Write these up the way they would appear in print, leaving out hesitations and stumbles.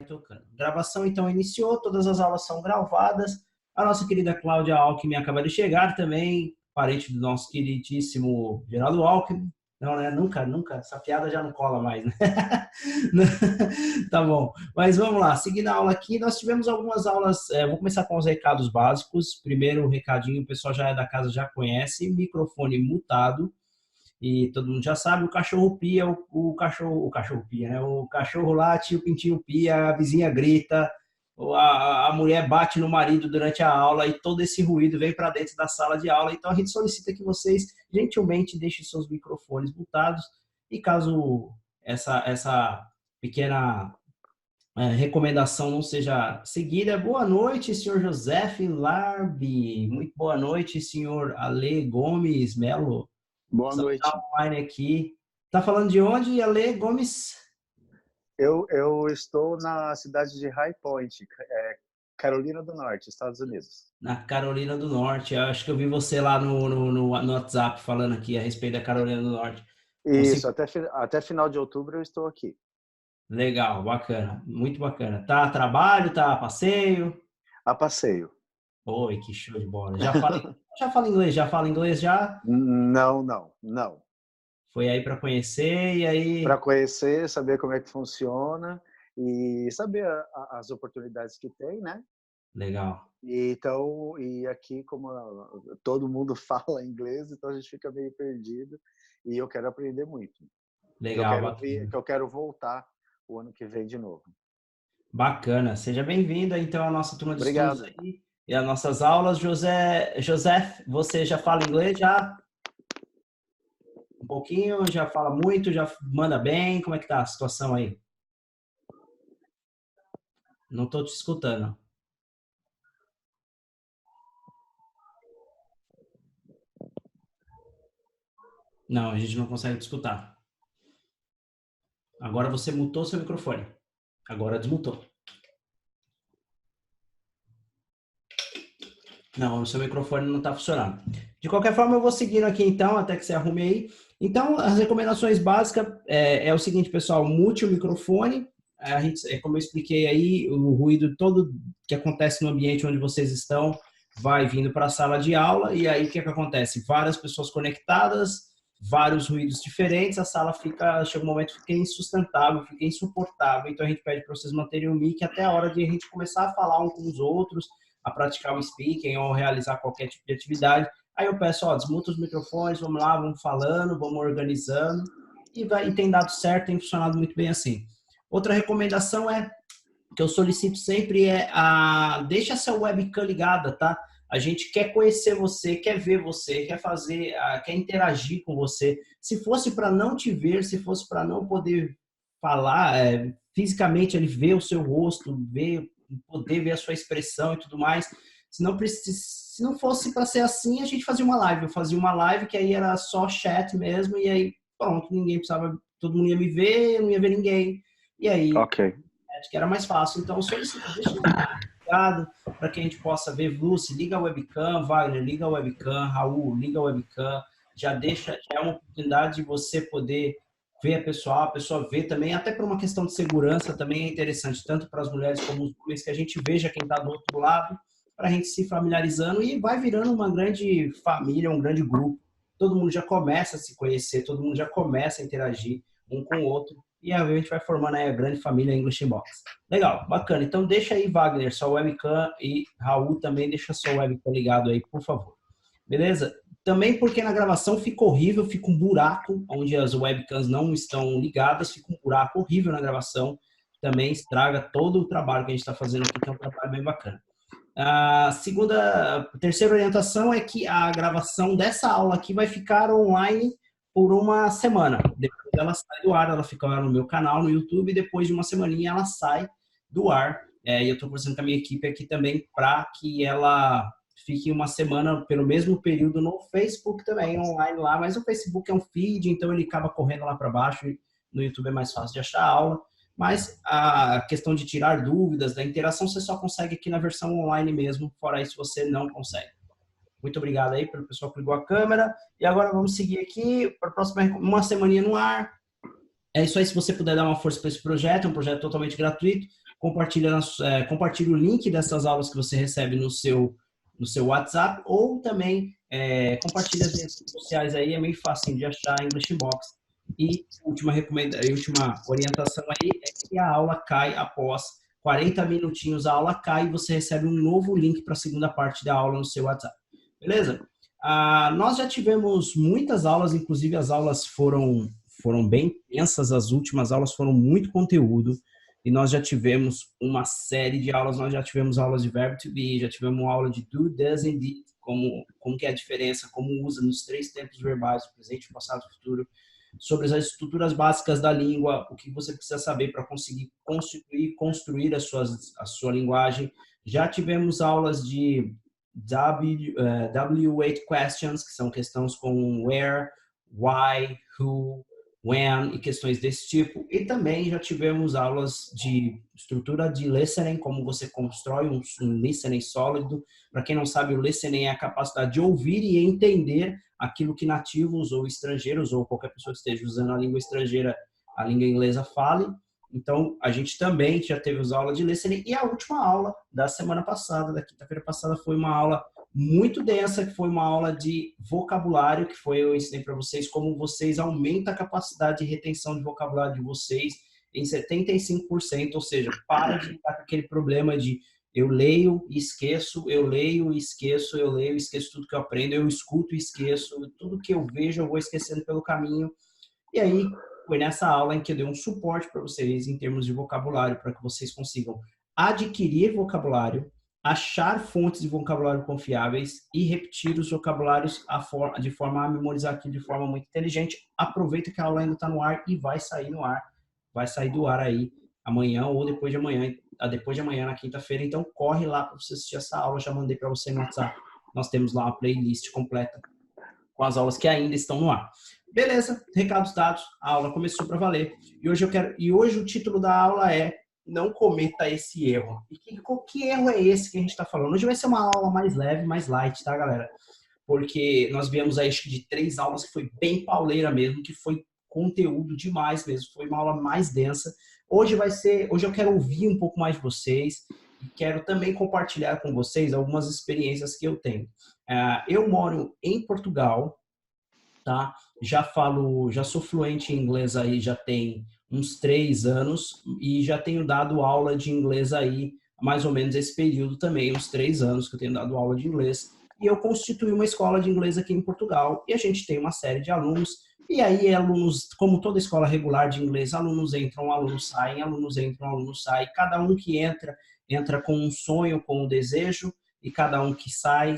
Tocando. Gravação então iniciou, todas as aulas são gravadas. A nossa querida Cláudia Alckmin acaba de chegar também, parente do nosso queridíssimo Geraldo Alckmin. Não, né? Nunca, essa piada já não cola mais, né? Tá bom, mas vamos lá, seguindo a aula aqui, nós tivemos algumas aulas, vou começar com os recados básicos. Primeiro, o recadinho, o pessoal já é da casa, já conhece, microfone mutado. E todo mundo já sabe, o cachorro pia, o cachorro pia, né? O cachorro late, o pintinho pia, a vizinha grita, a mulher bate no marido durante a aula e todo esse ruído vem para dentro da sala de aula. Então a gente solicita que vocês gentilmente deixem seus microfones mutados e caso essa pequena recomendação não seja seguida. Boa noite, senhor José Larbi. Muito boa noite, senhor Ale Gomes Melo. Boa noite. Online aqui. Tá falando de onde, Ale Gomes? Eu estou na cidade de High Point, Carolina do Norte, Estados Unidos. Na Carolina do Norte. Eu acho que eu vi você lá no WhatsApp falando aqui a respeito da Carolina do Norte. Isso, até final de outubro eu estou aqui. Legal, bacana, muito bacana. Tá a trabalho, tá a passeio? A passeio. Oi, que show de bola. Já fala inglês? Já fala inglês já? Não. Foi aí para conhecer e aí... Para conhecer, saber como é que funciona e saber as oportunidades que tem, né? Legal. Então, e aqui, como todo mundo fala inglês, então a gente fica meio perdido e eu quero aprender muito. Legal, eu quero voltar o ano que vem de novo. Bacana. Seja bem-vindo, então, à nossa turma de Obrigado. estudos aí e às nossas aulas. José, você já fala inglês? Já? Um pouquinho? Já fala muito? Já manda bem? Como é que tá a situação aí? Não estou te escutando. Não, a gente não consegue te escutar. Agora você mutou seu microfone. Agora desmutou. Não, o seu microfone não está funcionando. De qualquer forma, eu vou seguindo aqui então, até que você arrume aí. Então, as recomendações básicas é o seguinte, pessoal, mute o microfone. Como eu expliquei aí, o ruído todo que acontece no ambiente onde vocês estão vai vindo para a sala de aula, e aí o que acontece? Várias pessoas conectadas, vários ruídos diferentes, a sala chega um momento que fica insustentável, fica insuportável, então a gente pede para vocês manterem o mic até a hora de a gente começar a falar um com os outros, a praticar o speaking ou realizar qualquer tipo de atividade. Aí eu peço, desmuta os microfones, vamos lá, vamos falando, vamos organizando, e tem dado certo, tem funcionado muito bem assim. Outra recomendação que eu solicito sempre deixa a sua webcam ligada, tá? A gente quer conhecer você, quer ver você, quer interagir com você. Se fosse para não te ver, se fosse para não poder falar fisicamente, ele ver o seu rosto, poder ver a sua expressão e tudo mais. Se não fosse para ser assim, a gente fazia uma live. Eu fazia uma live que aí era só chat mesmo, e aí pronto, ninguém precisava, todo mundo ia me ver, eu não ia ver ninguém. E aí, acho que era mais fácil. Então, solicita, deixa ligado para que a gente possa ver. Lucy, liga a webcam, Wagner, liga a webcam, Raul, liga a webcam. Já é uma oportunidade de você poder ver a pessoa vê também, até por uma questão de segurança, também é interessante, tanto para as mulheres como os homens, que a gente veja quem está do outro lado, para a gente se familiarizando e vai virando uma grande família, um grande grupo. Todo mundo já começa a se conhecer, todo mundo já começa a interagir um com o outro, e a gente vai formando aí a grande família English Box. Legal, bacana. Então deixa aí, Wagner, sua webcam, e Raul também deixa sua webcam ligado aí, por favor. Beleza? Também porque na gravação fica horrível, fica um buraco, onde as webcams não estão ligadas, fica um buraco horrível na gravação, também estraga todo o trabalho que a gente está fazendo aqui, que é um trabalho bem bacana. A terceira orientação é que a gravação dessa aula aqui vai ficar online por uma semana. Depois ela sai do ar, ela fica lá no meu canal, no YouTube, e depois de uma semaninha ela sai do ar. E eu estou conversando com a minha equipe aqui também para que ela fique uma semana pelo mesmo período no Facebook também, online lá, mas o Facebook é um feed, então ele acaba correndo lá para baixo, e no YouTube é mais fácil de achar a aula. Mas a questão de tirar dúvidas, da interação, você só consegue aqui na versão online mesmo, fora isso você não consegue. Muito obrigado aí pelo pessoal que ligou a câmera. E agora vamos seguir aqui para a próxima, uma semaninha no ar. É isso aí, se você puder dar uma força para esse projeto, é um projeto totalmente gratuito. compartilhe o link dessas aulas que você recebe no seu WhatsApp, ou também compartilhe as redes sociais aí, é meio fácil de achar, English Box. E última orientação aí é que a aula cai após 40 minutinhos, a aula cai e você recebe um novo link para a segunda parte da aula no seu WhatsApp. Beleza? Nós já tivemos muitas aulas, inclusive as aulas foram bem intensas, as últimas aulas foram muito conteúdo, e nós já tivemos uma série de aulas, nós já tivemos aulas de verbo to be, já tivemos uma aula de do, does and did, como que é a diferença, como usa nos 3 tempos verbais, presente, passado e futuro, sobre as estruturas básicas da língua, o que você precisa saber para conseguir construir a sua linguagem. Já tivemos aulas de W8 questions, que são questões com where, why, who, when e questões desse tipo. E também já tivemos aulas de estrutura de listening, como você constrói um listening sólido. Para quem não sabe, o listening é a capacidade de ouvir e entender aquilo que nativos ou estrangeiros ou qualquer pessoa que esteja usando a língua estrangeira, a língua inglesa, fale. Então, a gente também já teve as aulas de listening. E a última aula da semana passada, da quinta-feira passada, foi uma aula muito densa, que foi uma aula de vocabulário, que eu ensinei para vocês como vocês aumentam a capacidade de retenção de vocabulário de vocês em 75%, ou seja, para de estar com aquele problema de eu leio e esqueço, eu leio e esqueço, eu leio e esqueço tudo que eu aprendo, eu escuto e esqueço, tudo que eu vejo eu vou esquecendo pelo caminho. E aí, foi nessa aula em que eu dei um suporte para vocês em termos de vocabulário, para que vocês consigam adquirir vocabulário, achar fontes de vocabulário confiáveis e repetir os vocabulários de forma a memorizar aquilo de forma muito inteligente. Aproveita que a aula ainda está no ar e vai sair no ar. Vai sair do ar aí amanhã ou depois de amanhã, na quinta-feira. Então, corre lá para você assistir essa aula. Já mandei para você no WhatsApp. Nós temos lá uma playlist completa com as aulas que ainda estão no ar. Beleza, recados dados, a aula começou para valer. E hoje o título da aula é Não cometa esse erro. E que erro é esse que a gente está falando? Hoje vai ser uma aula mais leve, mais light, tá, galera? Porque nós viemos aí, acho que de 3 aulas que foi bem pauleira mesmo, que foi conteúdo demais mesmo, foi uma aula mais densa. Hoje eu quero ouvir um pouco mais de vocês e quero também compartilhar com vocês algumas experiências que eu tenho. Eu moro em Portugal, tá? Já sou fluente em inglês aí, já tem uns 3 anos e já tenho dado aula de inglês aí, mais ou menos esse período também, uns 3 anos que eu tenho dado aula de inglês. E eu constituí uma escola de inglês aqui em Portugal e a gente tem uma série de alunos. E aí, alunos, como toda escola regular de inglês, alunos entram, alunos saem, alunos entram, alunos saem. Cada um que entra com um sonho, com um desejo, e cada um que sai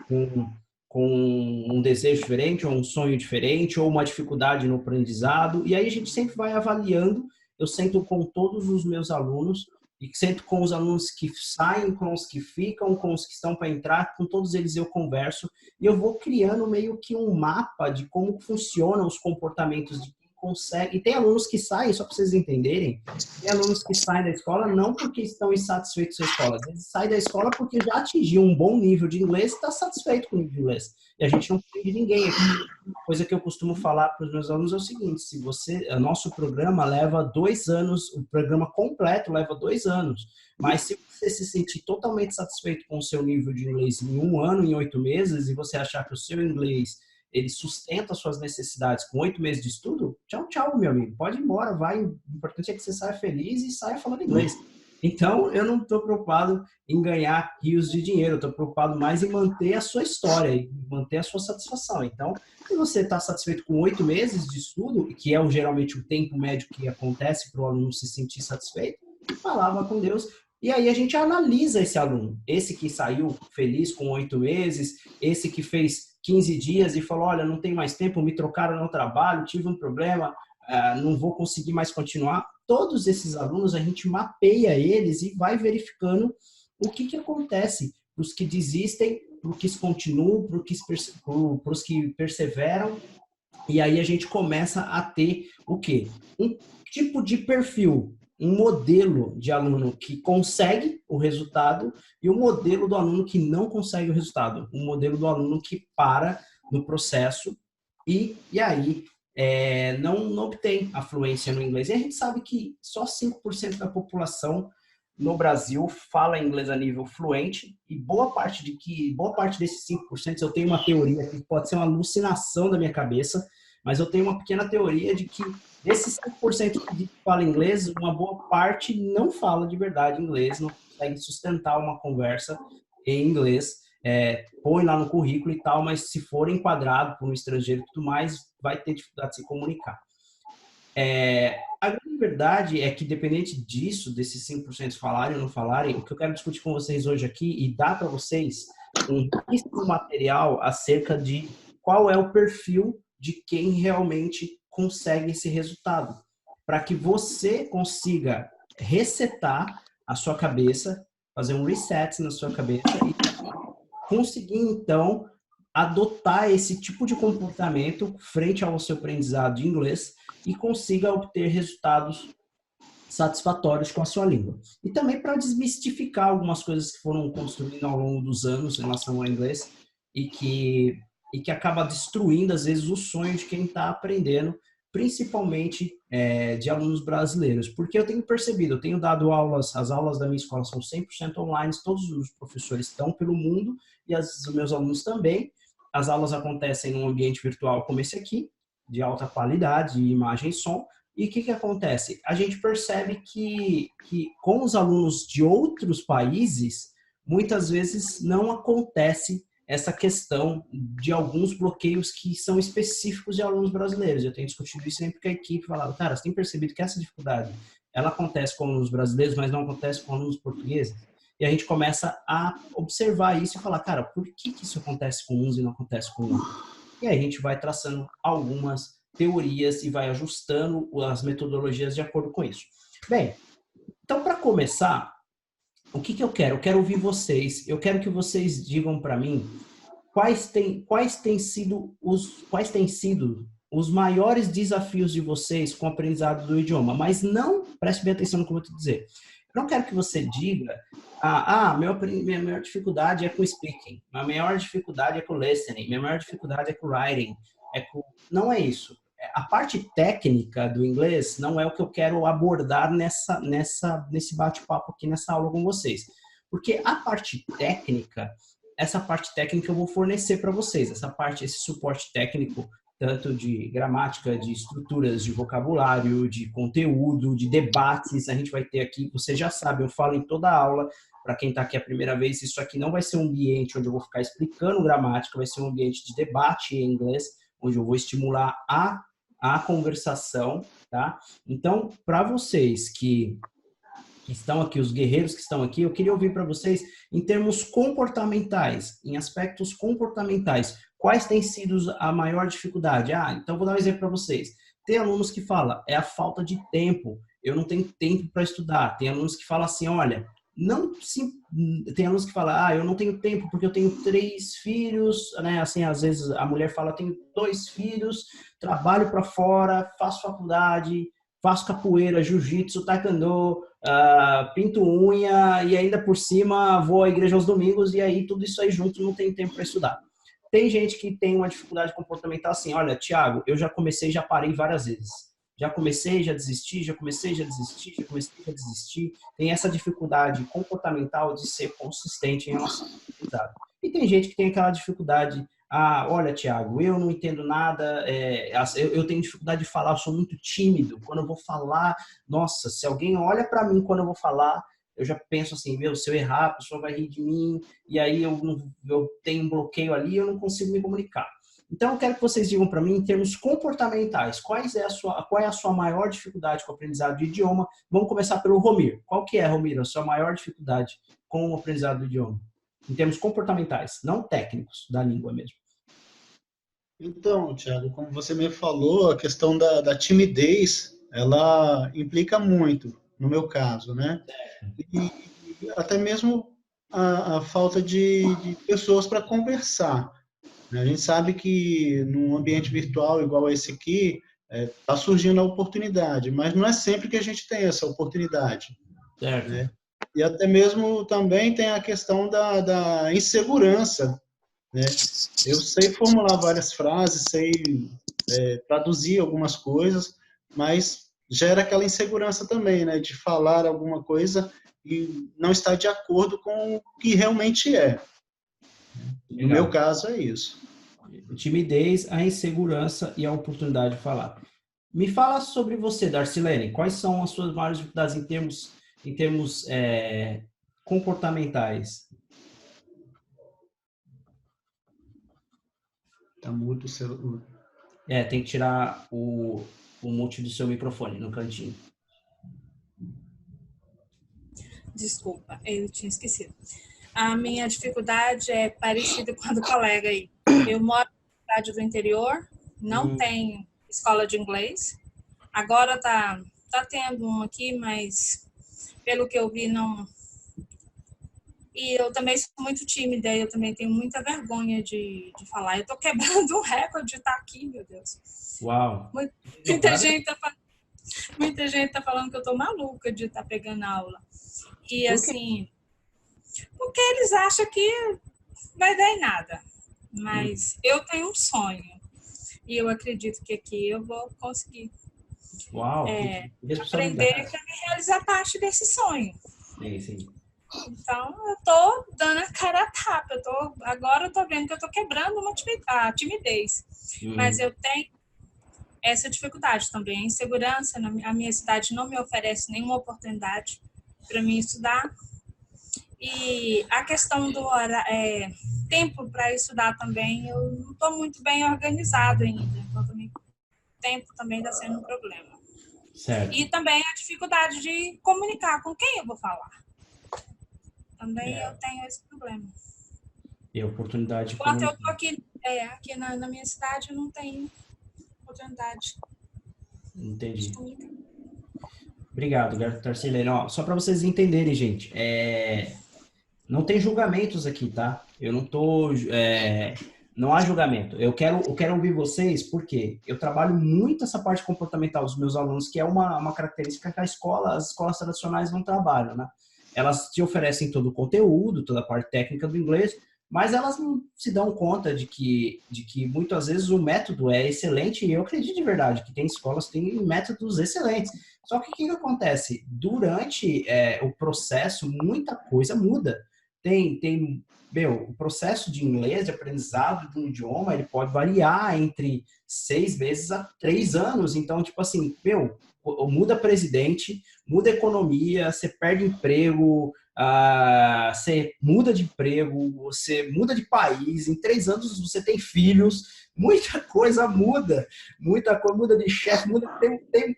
com um desejo diferente, ou um sonho diferente, ou uma dificuldade no aprendizado. E aí a gente sempre vai avaliando. Eu sento com todos os meus alunos, e sento com os alunos que saem, com os que ficam, com os que estão para entrar, com todos eles eu converso, e eu vou criando meio que um mapa de como funcionam os comportamentos de quem consegue. E tem alunos que saem, só para vocês entenderem, tem alunos que saem da escola não porque estão insatisfeitos com a escola, eles saem da escola porque já atingiu um bom nível de inglês e está satisfeito com o nível de inglês. E a gente não prende ninguém aqui. Uma coisa que eu costumo falar para os meus alunos é o seguinte: nosso programa leva 2 anos, o programa completo leva 2 anos, mas se você se sentir totalmente satisfeito com o seu nível de inglês em 1 ano, em 8 meses, e você achar que o seu inglês ele sustenta as suas necessidades com 8 meses de estudo, tchau, tchau, meu amigo, pode ir embora, vai. O importante é que você saia feliz e saia falando inglês. Então, eu não estou preocupado em ganhar rios de dinheiro, eu estou preocupado mais em manter a sua história, em manter a sua satisfação. Então, se você está satisfeito com 8 meses de estudo, que é geralmente o tempo médio que acontece para o aluno se sentir satisfeito, falava com Deus. E aí a gente analisa esse aluno, esse que saiu feliz com 8 meses, esse que fez 15 dias e falou, olha, não tem mais tempo, me trocaram no trabalho, tive um problema, não vou conseguir mais continuar. Todos esses alunos, a gente mapeia eles e vai verificando o que acontece para os que desistem, para os que continuam, para os que perseveram. E aí a gente começa a ter o quê? Um tipo de perfil, um modelo de aluno que consegue o resultado e um modelo do aluno que não consegue o resultado. Um modelo do aluno que para no processo e aí não obtém a fluência no inglês. E a gente sabe que só 5% da população no Brasil fala inglês a nível fluente, e boa parte desses 5%, eu tenho uma teoria que pode ser uma alucinação da minha cabeça, mas eu tenho uma pequena teoria de que desses 5% que fala inglês, uma boa parte não fala de verdade inglês, não consegue sustentar uma conversa em inglês, põe lá no currículo e tal, mas se for enquadrado por um estrangeiro e tudo mais, vai ter dificuldade de se comunicar. A grande verdade é que, dependente disso, desses 5% falarem ou não falarem, o que eu quero discutir com vocês hoje aqui e dar para vocês um riquíssimo material acerca de qual é o perfil de quem realmente consegue esse resultado, para que você consiga resetar a sua cabeça, fazer um reset na sua cabeça e conseguir, então, adotar esse tipo de comportamento frente ao seu aprendizado de inglês e consiga obter resultados satisfatórios com a sua língua. E também para desmistificar algumas coisas que foram construídas ao longo dos anos em relação ao inglês e que acaba destruindo, às vezes, o sonho de quem está aprendendo, principalmente de alunos brasileiros. Porque eu tenho percebido, eu tenho dado aulas, as aulas da minha escola são 100% online, todos os professores estão pelo mundo e os meus alunos também. As aulas acontecem num ambiente virtual como esse aqui, de alta qualidade, imagem e som. E o que acontece? A gente percebe que com os alunos de outros países, muitas vezes não acontece essa questão de alguns bloqueios que são específicos de alunos brasileiros. Eu tenho discutido isso sempre com a equipe, falando, cara, você tem percebido que essa dificuldade, ela acontece com alunos brasileiros, mas não acontece com alunos portugueses? E a gente começa a observar isso e falar, cara, por que isso acontece com uns e não acontece com outros? E aí a gente vai traçando algumas teorias e vai ajustando as metodologias de acordo com isso. Bem, então para começar, o que eu quero? Eu quero ouvir vocês. Eu quero que vocês digam para mim quais têm sido os maiores desafios de vocês com o aprendizado do idioma. Mas não, preste bem atenção no que eu vou te dizer. Eu não quero que você diga, minha maior dificuldade é com speaking, minha maior dificuldade é com listening, minha maior dificuldade é com writing. Não é isso. A parte técnica do inglês não é o que eu quero abordar nesse bate-papo aqui, nessa aula com vocês. Porque essa parte técnica eu vou fornecer para vocês. Esse suporte técnico, tanto de gramática, de estruturas, de vocabulário, de conteúdo, de debates, a gente vai ter aqui, você já sabe, eu falo em toda a aula, para quem está aqui a primeira vez, isso aqui não vai ser um ambiente onde eu vou ficar explicando gramática, vai ser um ambiente de debate em inglês, onde eu vou estimular a conversação, tá? Então, para vocês que estão aqui, os guerreiros que estão aqui, eu queria ouvir para vocês, em termos comportamentais, em aspectos comportamentais, quais têm sido a maior dificuldade? Então vou dar um exemplo para vocês. Tem alunos que falam, é a falta de tempo, eu não tenho tempo para estudar. Tem alunos que falam assim, olha, tem alunos que falam, eu não tenho tempo porque eu tenho 3 filhos, né? Assim, às vezes a mulher fala, eu tenho 2 filhos, trabalho para fora, faço faculdade, faço capoeira, jiu-jitsu, taekwondo, pinto unha e ainda por cima vou à igreja aos domingos e aí tudo isso aí junto não tem tempo para estudar. Tem gente que tem uma dificuldade comportamental assim, olha, Thiago, eu já comecei e já parei várias vezes. Já comecei, já desisti, já comecei, já desisti, já comecei, já desisti. Tem essa dificuldade comportamental de ser consistente em relação ao aprendizado. E tem gente que tem aquela dificuldade, olha, Thiago, eu não entendo nada, eu tenho dificuldade de falar, eu sou muito tímido. Quando eu vou falar, nossa, se alguém olha para mim quando eu vou falar, eu já penso assim, se eu errar, a pessoa vai rir de mim, e aí eu tenho um bloqueio ali, eu não consigo me comunicar. Então, eu quero que vocês digam para mim, em termos comportamentais, qual é a sua maior dificuldade com o aprendizado de idioma? Vamos começar pelo Romir. Qual que é, Romir, a sua maior dificuldade com o aprendizado do idioma? Em termos comportamentais, não técnicos, da língua mesmo. Então, Thiago, como você me falou, a questão da timidez, ela implica muito, no meu caso, né? E até mesmo a falta de pessoas para conversar. A gente sabe que num ambiente virtual igual esse aqui, está surgindo a oportunidade, mas não é sempre que a gente tem essa oportunidade. Certo. Né? E até mesmo também tem a questão da insegurança. Né? Eu sei formular várias frases, sei traduzir algumas coisas, mas gera aquela insegurança também, né, de falar alguma coisa e não estar de acordo com o que realmente é. No meu caso, é isso. Timidez, a insegurança e a oportunidade de falar. Me fala sobre você, Darcilene. Quais são as suas maiores dificuldades em termos comportamentais? Tá muito celular. Tem que tirar o mute do seu microfone no cantinho. Desculpa, eu tinha esquecido. A minha dificuldade é parecida com a do colega aí. Eu moro na cidade do interior, não tem escola de inglês. Agora tá tendo um aqui, mas pelo que eu vi, não. E eu também sou muito tímida, eu também tenho muita vergonha de falar. Eu tô quebrando um recorde de estar aqui, meu Deus. Uau! Muita gente tá falando que eu tô maluca de estar pegando aula. E assim, porque eles acham que vai dar em nada. Mas eu tenho um sonho. E eu acredito que aqui eu vou conseguir aprender a me realizar parte desse sonho. Sim. Então, eu tô dando a cara a tapa. Agora eu tô vendo que eu tô quebrando a timidez. Mas eu tenho essa dificuldade também. A insegurança, a minha cidade não me oferece nenhuma oportunidade para mim estudar. E a questão do tempo para estudar também, eu não estou muito bem organizado ainda. Então, também, o tempo também está sendo um problema. Certo. E também a dificuldade de comunicar com quem eu vou falar. Também eu tenho esse problema. E a oportunidade de enquanto eu estou aqui na minha cidade, eu não tenho oportunidade. Entendi. Obrigado, Darcilene. Só para vocês entenderem, gente, não tem julgamentos aqui, tá? Eu não tô... não há julgamento. Eu quero ouvir vocês porque eu trabalho muito essa parte comportamental dos meus alunos, que é uma característica que as escolas tradicionais não trabalham, né? Elas te oferecem todo o conteúdo, toda a parte técnica do inglês, mas elas não se dão conta de que muitas vezes o método é excelente, e eu acredito de verdade que tem escolas que têm métodos excelentes. Só que o que acontece? Durante o processo, muita coisa muda. O processo de inglês, de aprendizado de um idioma, ele pode variar entre 6 meses a 3 anos. Então, tipo assim, muda presidente, muda economia, você perde emprego, você muda de emprego, você muda de país, em 3 anos você tem filhos, muita coisa muda de chefe,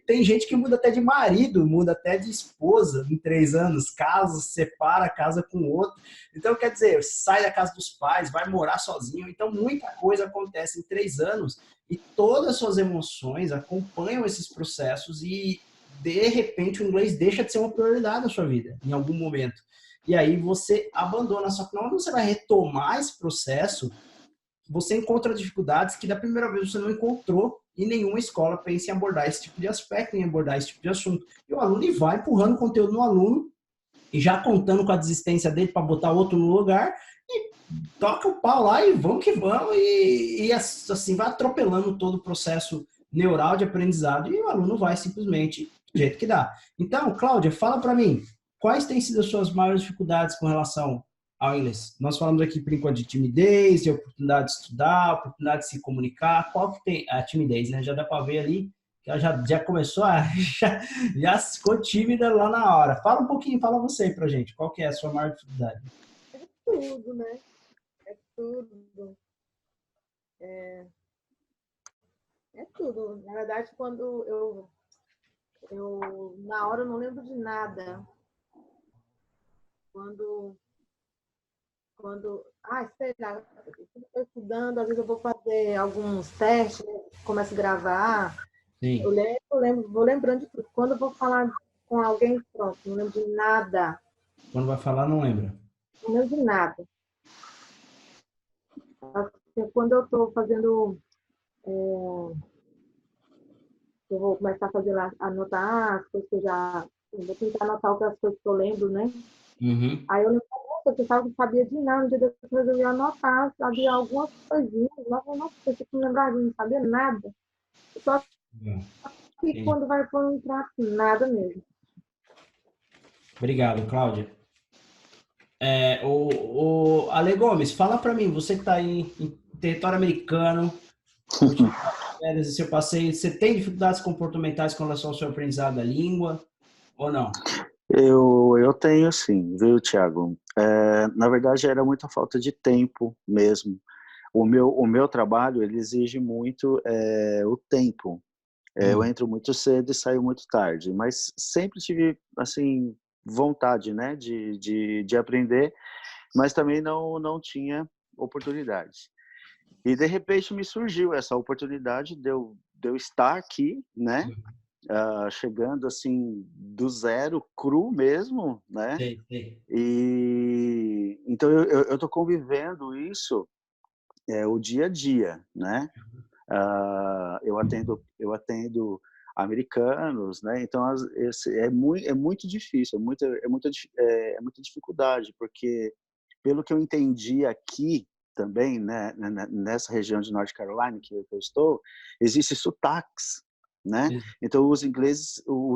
tem gente que muda até de marido, muda até de esposa em 3 anos, separa, casa com outro. Então, quer dizer, sai da casa dos pais, vai morar sozinho. Então, muita coisa acontece em 3 anos e todas as suas emoções acompanham esses processos e, de repente, o inglês deixa de ser uma prioridade na sua vida, em algum momento. E aí você abandona. Só que quando você vai retomar esse processo, você encontra dificuldades que da primeira vez você não encontrou e nenhuma escola pensa em abordar esse tipo de aspecto, em abordar esse tipo de assunto. E o aluno vai empurrando conteúdo no aluno e já contando com a desistência dele para botar outro no lugar e toca o pau lá e vamos que vamos e assim vai atropelando todo o processo neural de aprendizado e o aluno vai simplesmente do jeito que dá. Então, Cláudia, fala para mim, quais têm sido as suas maiores dificuldades com relação ao inglês? Nós falamos aqui, por enquanto, de timidez, de oportunidade de estudar, oportunidade de se comunicar. Qual que tem a timidez, né? Já dá para ver ali que ela já começou já ficou tímida lá na hora. Fala um pouquinho, fala você aí pra gente. Qual que é a sua maior dificuldade? É tudo, né? É tudo. É tudo. Na verdade, quando eu na hora eu não lembro de nada. Quando sei lá, eu estou estudando, às vezes eu vou fazer alguns testes, né? Começo a gravar. Sim. Vou lembrando de tudo. Quando eu vou falar com alguém, pronto, não lembro de nada. Quando vai falar, não lembra? Não lembro de nada. Quando eu estou fazendo... eu vou começar a fazer lá, anotar as coisas que eu já... Eu vou tentar anotar outras coisas que eu lembro, né? Uhum. Aí eu lembro, eu pensava que não sabia de nada. Um dia depois eu ia anotar, sabia algumas coisinhas. Nossa, eu não lembrava, não sabia nada. Só Legal. que Entendi. quando vai for entrar, nada mesmo. Obrigado, Cláudia. Ale Gomes, fala para mim, você que está aí em território americano, curtindo as férias e seu passeio, você tem dificuldades comportamentais com relação ao seu aprendizado da língua ou não? Eu tenho sim, viu, Thiago? Na verdade, era muita falta de tempo mesmo. O meu trabalho, ele exige muito o tempo. Eu entro muito cedo e saio muito tarde, mas sempre tive, assim, vontade, né, de aprender, mas também não tinha oportunidade. E, de repente, me surgiu essa oportunidade de eu estar aqui, né, chegando, assim, do zero, cru mesmo, né, Sei, sei. e então eu tô convivendo isso, o dia a dia, né. Eu atendo americanos, né, então é muito difícil, é muita dificuldade, porque pelo que eu entendi aqui também, né, nessa região de North Carolina que eu estou, existem sotaques, né? Então o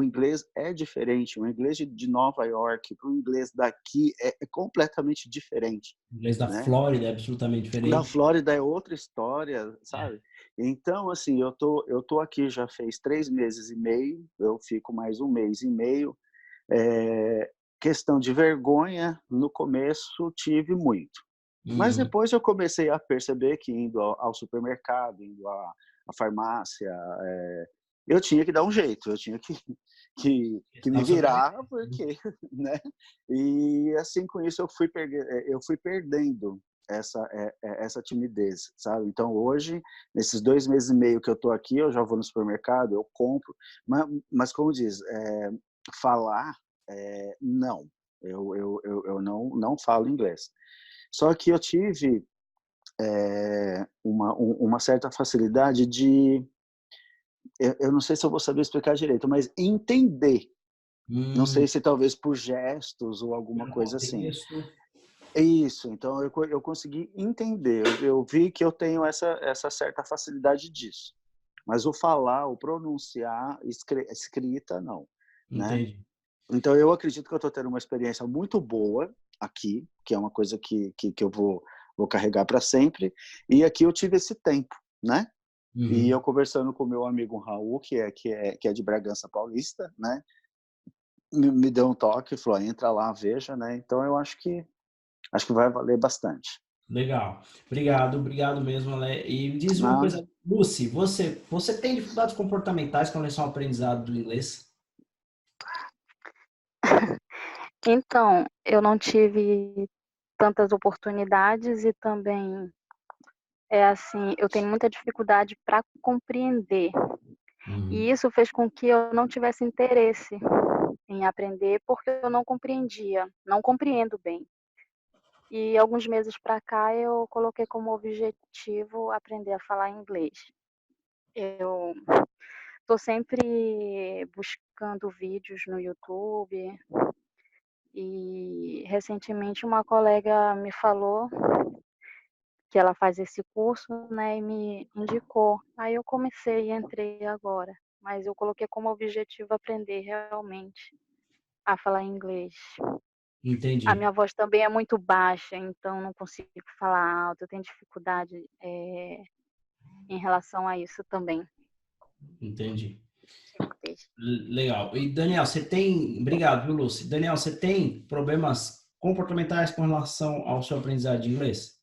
inglês é diferente. O inglês de Nova York para o inglês daqui é completamente diferente, O inglês da né? Flórida é absolutamente Da diferente. Flórida é outra história, sabe? Então, assim, eu tô aqui já fez 3 meses e meio, eu fico mais 1 mês e meio. Questão de vergonha, no começo tive muito. Mas Uhum. depois eu comecei a perceber que indo ao supermercado, indo à farmácia, eu tinha que dar um jeito, eu tinha que Tá me sobre- virar, porque, né? E assim, com isso, eu fui perdendo essa timidez, sabe? Então, hoje, nesses 2 meses e meio que eu estou aqui, eu já vou no supermercado, eu compro, mas como diz, falar, não. Eu não falo inglês. Só que eu tive uma certa facilidade de, eu não sei se eu vou saber explicar direito, mas entender. Não sei Hum, se talvez por gestos ou alguma no coisa assim. contexto. É isso, então eu consegui entender, eu vi que eu tenho essa certa facilidade disso. Mas o falar, o pronunciar, escrita, não, né? Entendi. Então eu acredito que eu estou tendo uma experiência muito boa aqui, que é uma coisa que eu vou carregar para sempre. E aqui eu tive esse tempo, né? E Uhum. eu conversando com o meu amigo Raul, que é de Bragança Paulista, né? Me deu um toque, falou: entra lá, veja, né? Então eu acho que vai valer bastante. Legal. Obrigado mesmo, Ale. E me diz uma Nada. coisa, Lucy, você tem dificuldades comportamentais com relação ao aprendizado do inglês? Então, eu não tive tantas oportunidades e também é assim, eu tenho muita dificuldade para compreender. Uhum. E isso fez com que eu não tivesse interesse em aprender, porque eu não compreendia, não compreendo bem. E alguns meses para cá eu coloquei como objetivo aprender a falar inglês. Eu estou sempre buscando vídeos no YouTube e recentemente uma colega me falou que ela faz esse curso, né, e me indicou. Aí eu comecei e entrei agora, mas eu coloquei como objetivo aprender realmente a falar inglês. A Entendi, minha voz também é muito baixa, então não consigo falar alto, eu tenho dificuldade, em relação a isso também. entendi. Timidez. Legal. E Daniel, você tem. Obrigado, viu, Lucy? Daniel, você tem problemas comportamentais com relação ao seu aprendizado de inglês?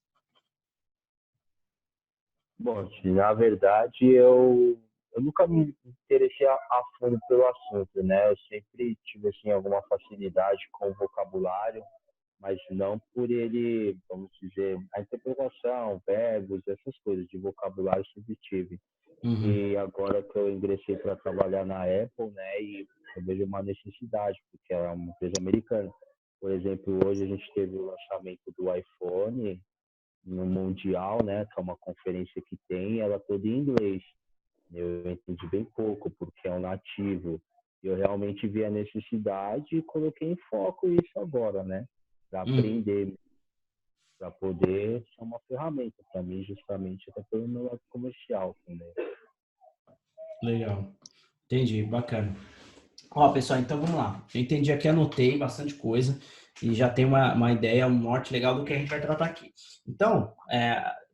Bom, na verdade, eu nunca me interessei a fundo pelo assunto, né? Eu sempre tive, assim, alguma facilidade com o vocabulário, mas não por ele, vamos dizer, a interpretação, verbos, essas coisas de vocabulário eu sempre tive. Uhum. E agora que eu ingressei para trabalhar na Apple, né, e eu vejo uma necessidade, porque é uma empresa americana. Por exemplo, hoje a gente teve o lançamento do iPhone no Mundial, né, que é uma conferência que tem, ela toda em inglês. Eu entendi bem pouco, porque é um nativo. Eu realmente vi a necessidade e coloquei em foco isso agora, né, para Uhum. aprender, para poder ser uma ferramenta para mim, justamente até pelo meu lado comercial também. Legal. Entendi, bacana. Ó, pessoal, então vamos lá. Eu entendi aqui, anotei bastante coisa e já tem uma ideia, um norte legal do que a gente vai tratar aqui. Então,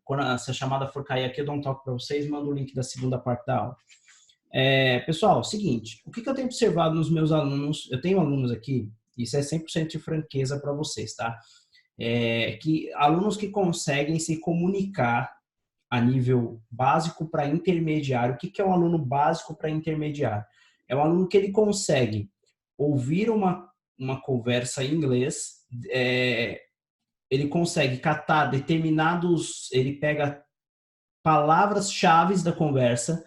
quando essa chamada for cair aqui, eu dou um toque para vocês, mando o link da segunda parte da aula. Pessoal, seguinte, o que eu tenho observado nos meus alunos, eu tenho alunos aqui, isso é 100% de franqueza para vocês, tá? Que alunos que conseguem se comunicar a nível básico para intermediário. O que é um aluno básico para intermediário? É um aluno que ele consegue ouvir uma conversa em inglês, ele consegue catar ele pega palavras-chave da conversa,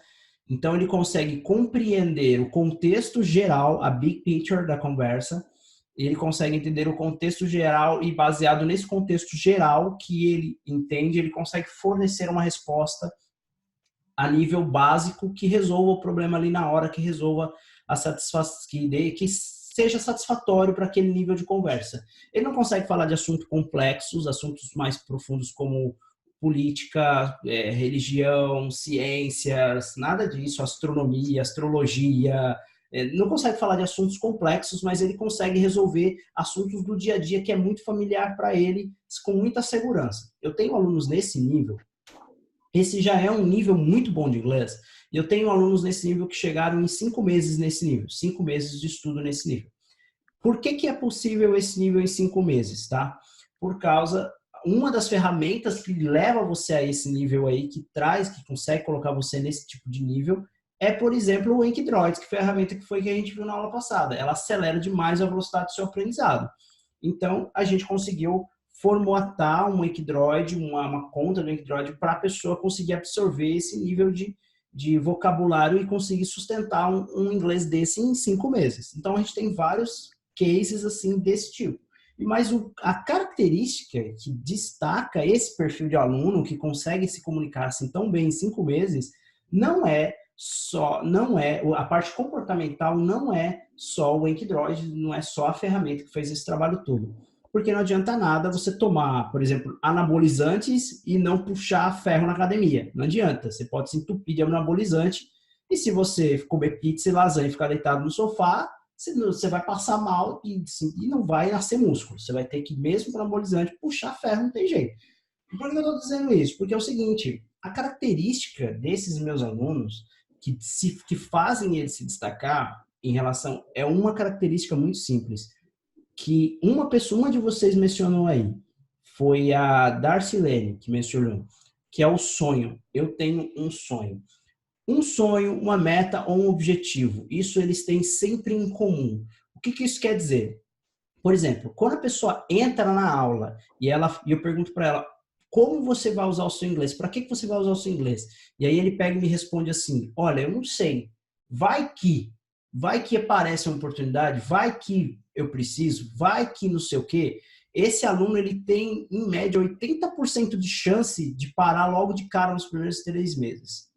então ele consegue compreender o contexto geral, a big picture da conversa, ele consegue entender o contexto geral e baseado nesse contexto geral que ele entende, ele consegue fornecer uma resposta a nível básico que resolva o problema ali na hora, que resolva a satisfação, que seja satisfatório para aquele nível de conversa. Ele não consegue falar de assuntos complexos, assuntos mais profundos como política, religião, ciências, nada disso, astronomia, astrologia. Não consegue falar de assuntos complexos, mas ele consegue resolver assuntos do dia a dia que é muito familiar para ele, com muita segurança. Eu tenho alunos nesse nível. Esse já é um nível muito bom de inglês. Eu tenho alunos nesse nível que chegaram em 5 meses nesse nível, 5 meses de estudo nesse nível. Por que é possível esse nível em 5 meses, tá? Por causa, uma das ferramentas que leva você a esse nível aí, que consegue colocar você nesse tipo de nível, por exemplo, o Enkidroid, que foi a ferramenta que a gente viu na aula passada. Ela acelera demais a velocidade do seu aprendizado. Então, a gente conseguiu formatar um Enkidroid, uma conta do Enkidroid, para a pessoa conseguir absorver esse nível de vocabulário e conseguir sustentar um inglês desse em 5 meses. Então, a gente tem vários cases assim desse tipo. Mas a característica que destaca esse perfil de aluno que consegue se comunicar assim tão bem em 5 meses a parte comportamental não é só o Enkidroid, não é só a ferramenta que fez esse trabalho todo. Porque não adianta nada você tomar, por exemplo, anabolizantes e não puxar ferro na academia. Não adianta. Você pode se entupir de anabolizante e se você comer pizza e lasanha e ficar deitado no sofá, você vai passar mal e não vai nascer músculo. Você vai ter que, mesmo com anabolizante, puxar ferro, não tem jeito. E por que eu estou dizendo isso? Porque é o seguinte, a característica desses meus alunos que fazem eles se destacar em relação... É uma característica muito simples. Que uma de vocês mencionou aí, foi a Darcilene que mencionou, que é o sonho. Eu tenho um sonho. Um sonho, uma meta ou um objetivo. Isso eles têm sempre em comum. O que isso quer dizer? Por exemplo, quando a pessoa entra na aula e eu pergunto para ela, como você vai usar o seu inglês? Para que você vai usar o seu inglês? E aí ele pega e me responde assim, olha, eu não sei. Vai que aparece uma oportunidade, vai que eu preciso, vai que não sei o quê. Esse aluno ele tem, em média, 80% de chance de parar logo de cara nos primeiros 3 meses.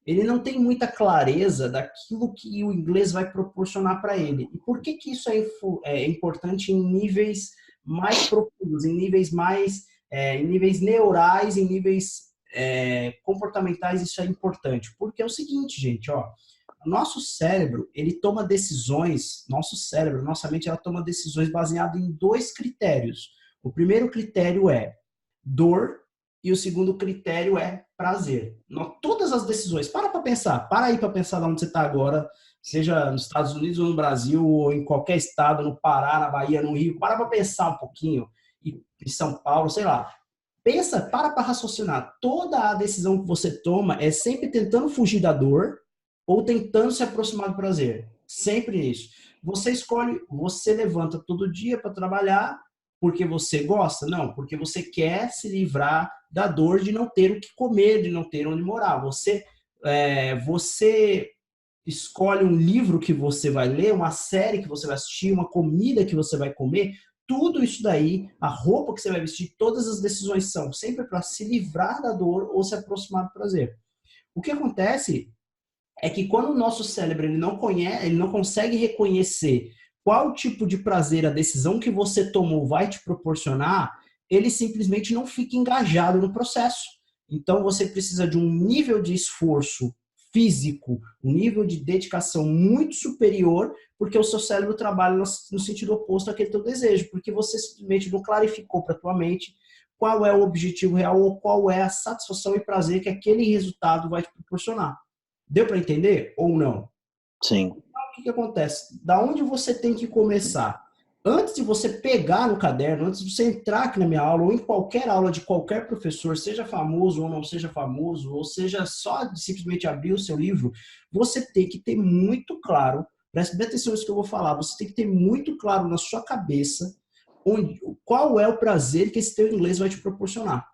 Ele não tem muita clareza daquilo que o inglês vai proporcionar para ele. E por que isso é importante em níveis mais profundos, em níveis neurais, em níveis comportamentais, isso é importante? Porque é o seguinte, gente, ó. Nosso cérebro, ele toma decisões, nossa mente, ela toma decisões baseadas em 2 critérios. O primeiro critério é dor e o segundo critério é prazer. Todas as decisões, para pensar de onde você está agora, seja nos Estados Unidos ou no Brasil, ou em qualquer estado, no Pará, na Bahia, no Rio, para pensar um pouquinho, em São Paulo, sei lá. Para raciocinar. Toda a decisão que você toma é sempre tentando fugir da dor, ou tentando se aproximar do prazer. Sempre isso. Você levanta todo dia para trabalhar porque você gosta? Não, porque você quer se livrar da dor de não ter o que comer, de não ter onde morar. Você escolhe um livro que você vai ler, uma série que você vai assistir, uma comida que você vai comer, tudo isso daí, a roupa que você vai vestir, todas as decisões são sempre para se livrar da dor ou se aproximar do prazer. O que acontece é que quando o nosso cérebro ele não consegue reconhecer qual tipo de prazer a decisão que você tomou vai te proporcionar, ele simplesmente não fica engajado no processo. Então, você precisa de um nível de esforço físico, um nível de dedicação muito superior, porque o seu cérebro trabalha no sentido oposto àquele teu desejo, porque você simplesmente não clarificou para a tua mente qual é o objetivo real ou qual é a satisfação e prazer que aquele resultado vai te proporcionar. Deu para entender ou não? Sim. Então, o que acontece? Da onde você tem que começar? Antes de você pegar no caderno, antes de você entrar aqui na minha aula, ou em qualquer aula de qualquer professor, seja famoso ou não seja famoso, ou seja só de simplesmente abrir o seu livro, você tem que ter muito claro, preste bem atenção nisso que eu vou falar, você tem que ter muito claro na sua cabeça qual é o prazer que esse teu inglês vai te proporcionar.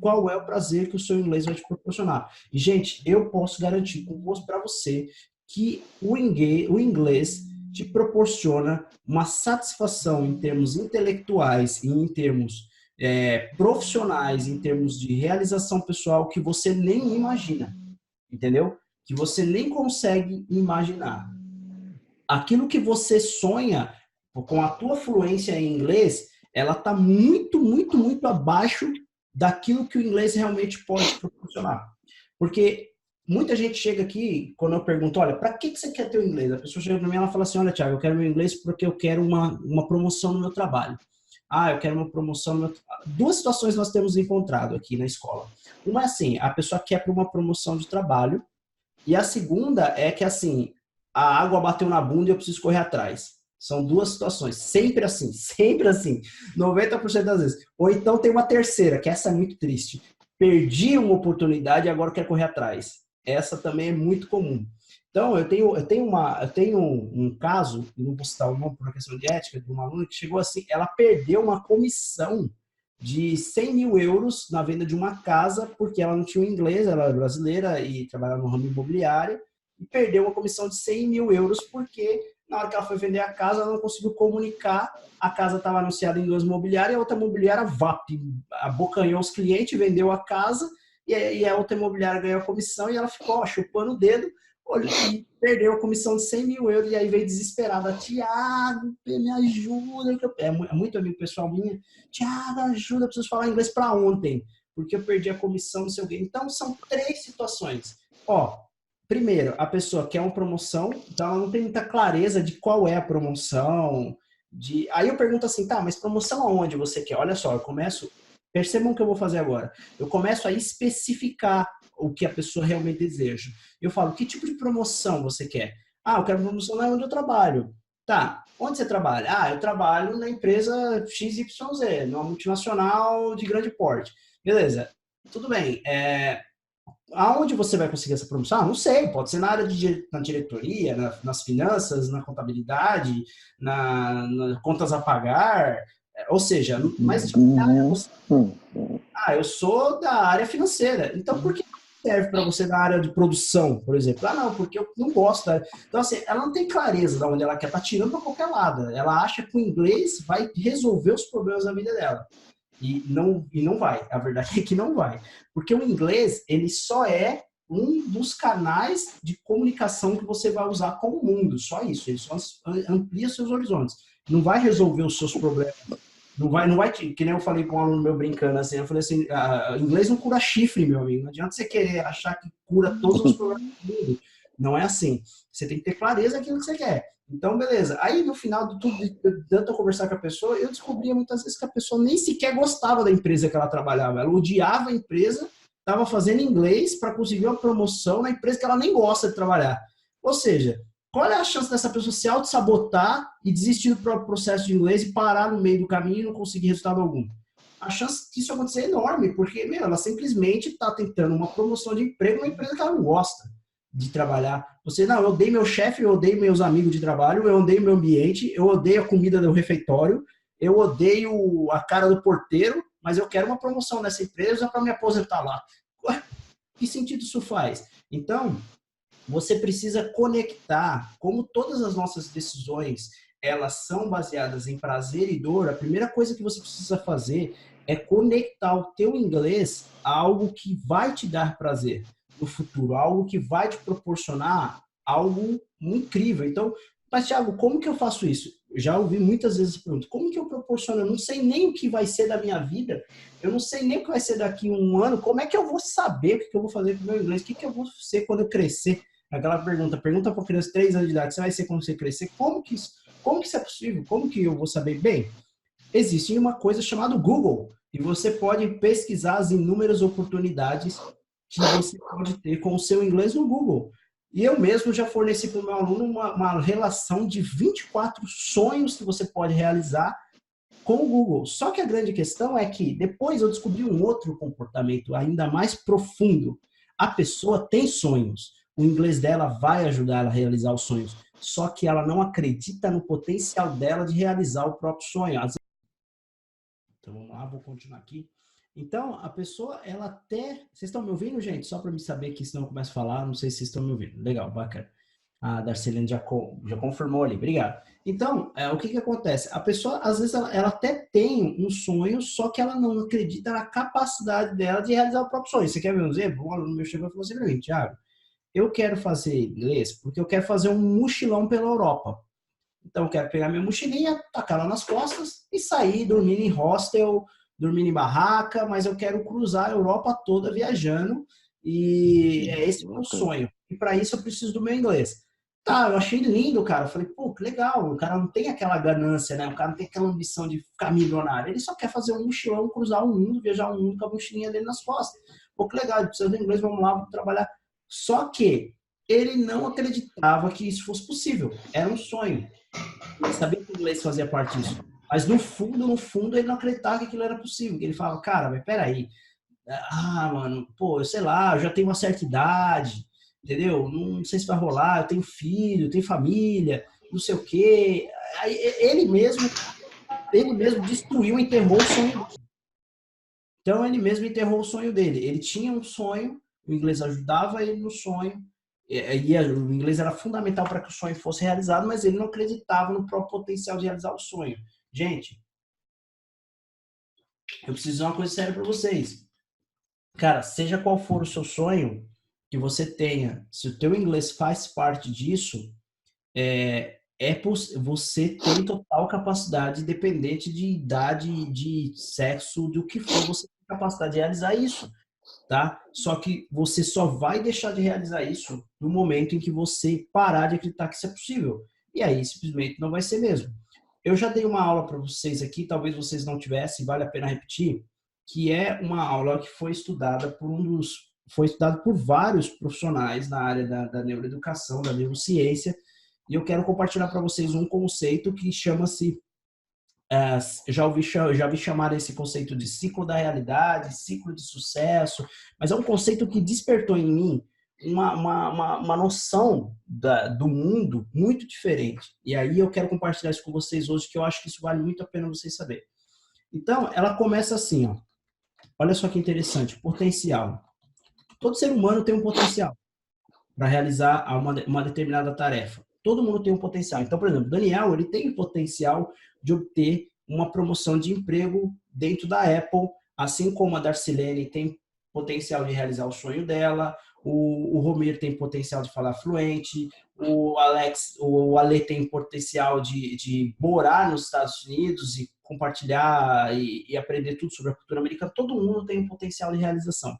Qual é o prazer que o seu inglês vai te proporcionar. E, gente, eu posso garantir para você que o inglês te proporciona uma satisfação em termos intelectuais e em termos profissionais, em termos de realização pessoal que você nem imagina, entendeu? Que você nem consegue imaginar. Aquilo que você sonha com a tua fluência em inglês, ela está muito, muito, muito abaixo daquilo que o inglês realmente pode proporcionar. Porque muita gente chega aqui, quando eu pergunto, olha, para que você quer ter o inglês? A pessoa chega para mim e fala assim, olha, Thiago, eu quero meu inglês porque eu quero uma promoção no meu trabalho. Ah, eu quero uma promoção no meu trabalho. Duas situações nós temos encontrado aqui na escola. Uma é assim, a pessoa quer para uma promoção de trabalho, e a segunda é que, assim, a água bateu na bunda e eu preciso correr atrás. São duas situações, sempre assim, 90% das vezes. Ou então tem uma terceira, que essa é muito triste. Perdi uma oportunidade e agora quero correr atrás. Essa também é muito comum. Então, eu tenho um caso, não vou citar o nome por uma questão de ética, de uma aluna que chegou assim, ela perdeu uma comissão de 100 mil euros na venda de uma casa, porque ela não tinha o inglês, ela era brasileira e trabalhava no ramo imobiliário, e perdeu uma comissão de 100 mil euros porque na hora que ela foi vender a casa, ela não conseguiu comunicar, a casa estava anunciada em duas imobiliárias, e a outra imobiliária abocanhou os clientes, vendeu a casa, e a outra imobiliária ganhou a comissão, e ela ficou chupando o dedo, e perdeu a comissão de 100 mil euros, e aí veio desesperada, Thiago, me ajuda, é muito amigo pessoal minha, Thiago, ajuda, eu preciso falar inglês para ontem, porque eu perdi a comissão, não sei o quê. Então, são 3 situações. Primeiro, a pessoa quer uma promoção, então ela não tem muita clareza de qual é a promoção. Aí eu pergunto assim, tá, mas promoção aonde você quer? Olha só, percebam o que eu vou fazer agora. Eu começo a especificar o que a pessoa realmente deseja. Eu falo, que tipo de promoção você quer? Ah, eu quero promoção lá onde eu trabalho. Tá, onde você trabalha? Ah, eu trabalho na empresa XYZ, numa multinacional de grande porte. Beleza, tudo bem. Aonde você vai conseguir essa promoção? Não sei, pode ser na área na diretoria, nas finanças, na contabilidade, na contas a pagar, ou seja, mas eu sou da área financeira, então por que serve para você na área de produção, por exemplo? Ah, não, porque eu não gosto. Então, assim, ela não tem clareza de onde ela quer, tá tirando para qualquer lado. Ela acha que o inglês vai resolver os problemas da vida dela. E não vai, a verdade é que não vai. Porque o inglês, ele só é um dos canais de comunicação que você vai usar com o mundo, só isso. Ele só amplia seus horizontes. Não vai resolver os seus problemas. Não vai, que nem eu falei com um aluno meu brincando assim, eu falei assim, inglês não cura chifre, meu amigo. Não adianta você querer achar que cura todos os problemas do mundo. Não é assim. Você tem que ter clareza daquilo que você quer. Então, beleza. Aí, no final de tudo, de tanto eu conversar com a pessoa, eu descobria muitas vezes que a pessoa nem sequer gostava da empresa que ela trabalhava. Ela odiava a empresa, estava fazendo inglês para conseguir uma promoção na empresa que ela nem gosta de trabalhar. Ou seja, qual é a chance dessa pessoa se auto-sabotar e desistir do próprio processo de inglês e parar no meio do caminho e não conseguir resultado algum? A chance disso acontecer é enorme, porque, ela simplesmente está tentando uma promoção de emprego numa empresa que ela não gosta de trabalhar. Eu odeio meu chefe, eu odeio meus amigos de trabalho, eu odeio meu ambiente, eu odeio a comida do refeitório, eu odeio a cara do porteiro, mas eu quero uma promoção nessa empresa para me aposentar lá. Que sentido isso faz? Então, você precisa conectar, como todas as nossas decisões, elas são baseadas em prazer e dor, a primeira coisa que você precisa fazer é conectar o teu inglês a algo que vai te dar prazer no futuro, algo que vai te proporcionar algo incrível. Então, mas Thiago, como que eu faço isso? já ouvi muitas vezes a pergunta, como que eu proporciono? Eu não sei nem o que vai ser da minha vida, eu não sei nem o que vai ser daqui a um ano, como é que eu vou saber o que eu vou fazer com o meu inglês? O que eu vou ser quando eu crescer? Aquela pergunta para uma criança de 3 anos de idade, você vai ser quando você crescer? Como que isso é possível? Como que eu vou saber? Bem, existe uma coisa chamada Google, e você pode pesquisar as inúmeras oportunidades que você pode ter com o seu inglês no Google. E eu mesmo já forneci para o meu aluno uma relação de 24 sonhos que você pode realizar com o Google. Só que a grande questão é que depois eu descobri um outro comportamento ainda mais profundo. A pessoa tem sonhos. O inglês dela vai ajudar ela a realizar os sonhos. Só que ela não acredita no potencial dela de realizar o próprio sonho. Então, vamos lá, vou continuar aqui. Então, a pessoa, ela até... Vocês estão me ouvindo, gente? Só para me saber que senão eu começo a falar, não sei se vocês estão me ouvindo. Legal, bacana. A Darcelene já confirmou ali, obrigado. Então, o que acontece? A pessoa, às vezes, ela até tem um sonho, só que ela não acredita na capacidade dela de realizar o próprio sonho. Você quer ver um exemplo? Um aluno meu chegou e falou assim para mim, Thiago, eu quero fazer inglês porque eu quero fazer um mochilão pela Europa. Então, eu quero pegar minha mochilinha, tacar ela nas costas e sair dormindo em hostel, dormindo em barraca, mas eu quero cruzar a Europa toda viajando e é esse o meu sonho. E para isso eu preciso do meu inglês. Tá, eu achei lindo, cara. Eu falei, pô, que legal. O cara não tem aquela ganância, né? O cara não tem aquela ambição de ficar milionário. Ele só quer fazer um mochilão, cruzar o mundo, viajar o mundo com a mochilinha dele nas costas. Pô, que legal, ele precisa do inglês, vamos lá, vamos trabalhar. Só que ele não acreditava que isso fosse possível. Era um sonho. Ele sabia que o inglês fazia parte disso. Mas no fundo, ele não acreditava que aquilo era possível. Ele falava, cara, mas peraí. Mano, pô, sei lá, eu já tenho uma certa idade, entendeu? Não sei se vai rolar, eu tenho filho, eu tenho família, não sei o quê. Aí, ele mesmo destruiu, enterrou o sonho dele. Então, ele mesmo enterrou o sonho dele. Ele tinha um sonho, o inglês ajudava ele no sonho, o inglês era fundamental para que o sonho fosse realizado, mas ele não acreditava no próprio potencial de realizar o sonho. Gente, eu preciso dizer uma coisa séria para vocês. Cara, seja qual for o seu sonho que você tenha, se o teu inglês faz parte disso, você tem total capacidade, independente de idade, de sexo, do que for, você tem capacidade de realizar isso, tá? Só que você só vai deixar de realizar isso no momento em que você parar de acreditar que isso é possível. E aí, simplesmente, não vai ser mesmo. Eu já dei uma aula para vocês aqui, talvez vocês não tivessem, vale a pena repetir, que é uma aula que foi estudada por vários profissionais na área da neuroeducação, da neurociência, e eu quero compartilhar para vocês um conceito que chama-se, já vi chamar esse conceito de ciclo da realidade, ciclo de sucesso, mas é um conceito que despertou em mim uma noção do mundo muito diferente. E aí eu quero compartilhar isso com vocês hoje, que eu acho que isso vale muito a pena vocês saberem. Então, ela começa assim, ó. Olha só que interessante, potencial. Todo ser humano tem um potencial para realizar uma determinada tarefa. Todo mundo tem um potencial. Então, por exemplo, Daniel, ele tem o potencial de obter uma promoção de emprego dentro da Apple, assim como a Darcelene tem potencial de realizar o sonho dela, o Romir tem potencial de falar fluente, o Ale tem potencial de morar nos Estados Unidos e compartilhar e aprender tudo sobre a cultura americana. Todo mundo tem um potencial de realização.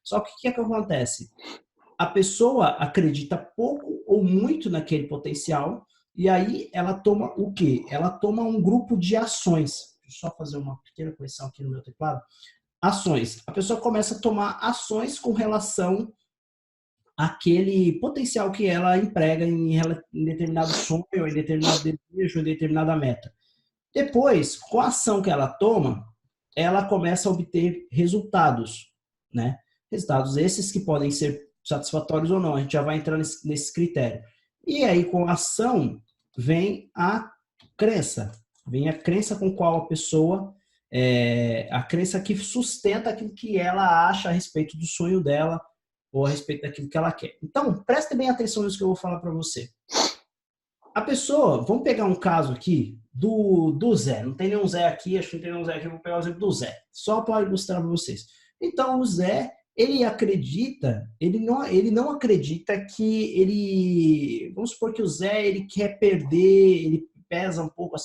Só que o que acontece? A pessoa acredita pouco ou muito naquele potencial e aí ela toma o quê? Ela toma um grupo de ações. Deixa eu só fazer uma pequena correção aqui no meu teclado. Ações. A pessoa começa a tomar ações com relação àquele potencial que ela emprega em determinado sonho, em determinado desejo, em determinada meta. Depois, com a ação que ela toma, ela começa a obter resultados, né? Resultados esses que podem ser satisfatórios ou não, a gente já vai entrar nesse critério. E aí, com a ação, vem a crença. Vem a crença com qual a pessoa, a crença que sustenta aquilo que ela acha a respeito do sonho dela ou a respeito daquilo que ela quer. Então, preste bem atenção nisso que eu vou falar para você. A pessoa, vamos pegar um caso aqui do Zé. Não tem nenhum Zé aqui, acho que não tem nenhum Zé aqui, eu vou pegar o exemplo do Zé. Só para ilustrar para vocês. Então, o Zé, ele não acredita que vamos supor que o Zé, ele quer perder, ele pesa um pouco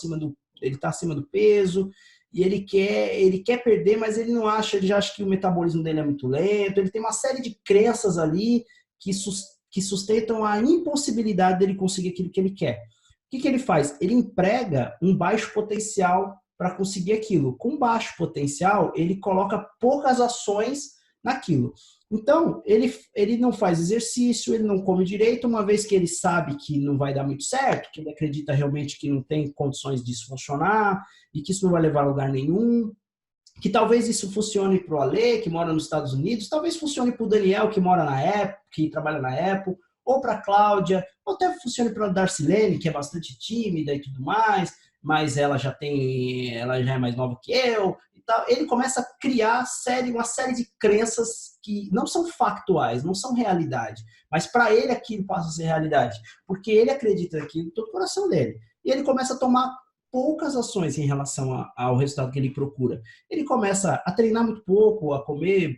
ele está acima do peso, e ele quer perder, mas ele não acha, ele já acha que o metabolismo dele é muito lento, ele tem uma série de crenças ali que sustentam a impossibilidade dele conseguir aquilo que ele quer. O que ele faz? Ele emprega um baixo potencial para conseguir aquilo. Com baixo potencial, ele coloca poucas ações naquilo. Então, ele não faz exercício, ele não come direito, uma vez que ele sabe que não vai dar muito certo, que ele acredita realmente que não tem condições disso funcionar e que isso não vai levar a lugar nenhum, que talvez isso funcione para o Ale, que mora nos Estados Unidos, talvez funcione para o Daniel, que mora na Apple, que trabalha na Apple, ou para a Cláudia, ou até funcione para a Darcilene, que é bastante tímida e tudo mais, mas ela já é mais nova que eu. Ele começa a criar uma série de crenças que não são factuais, não são realidade, mas para ele aquilo passa a ser realidade, porque ele acredita naquilo todo o coração dele. E ele começa a tomar poucas ações em relação ao resultado que ele procura. Ele começa a treinar muito pouco, a comer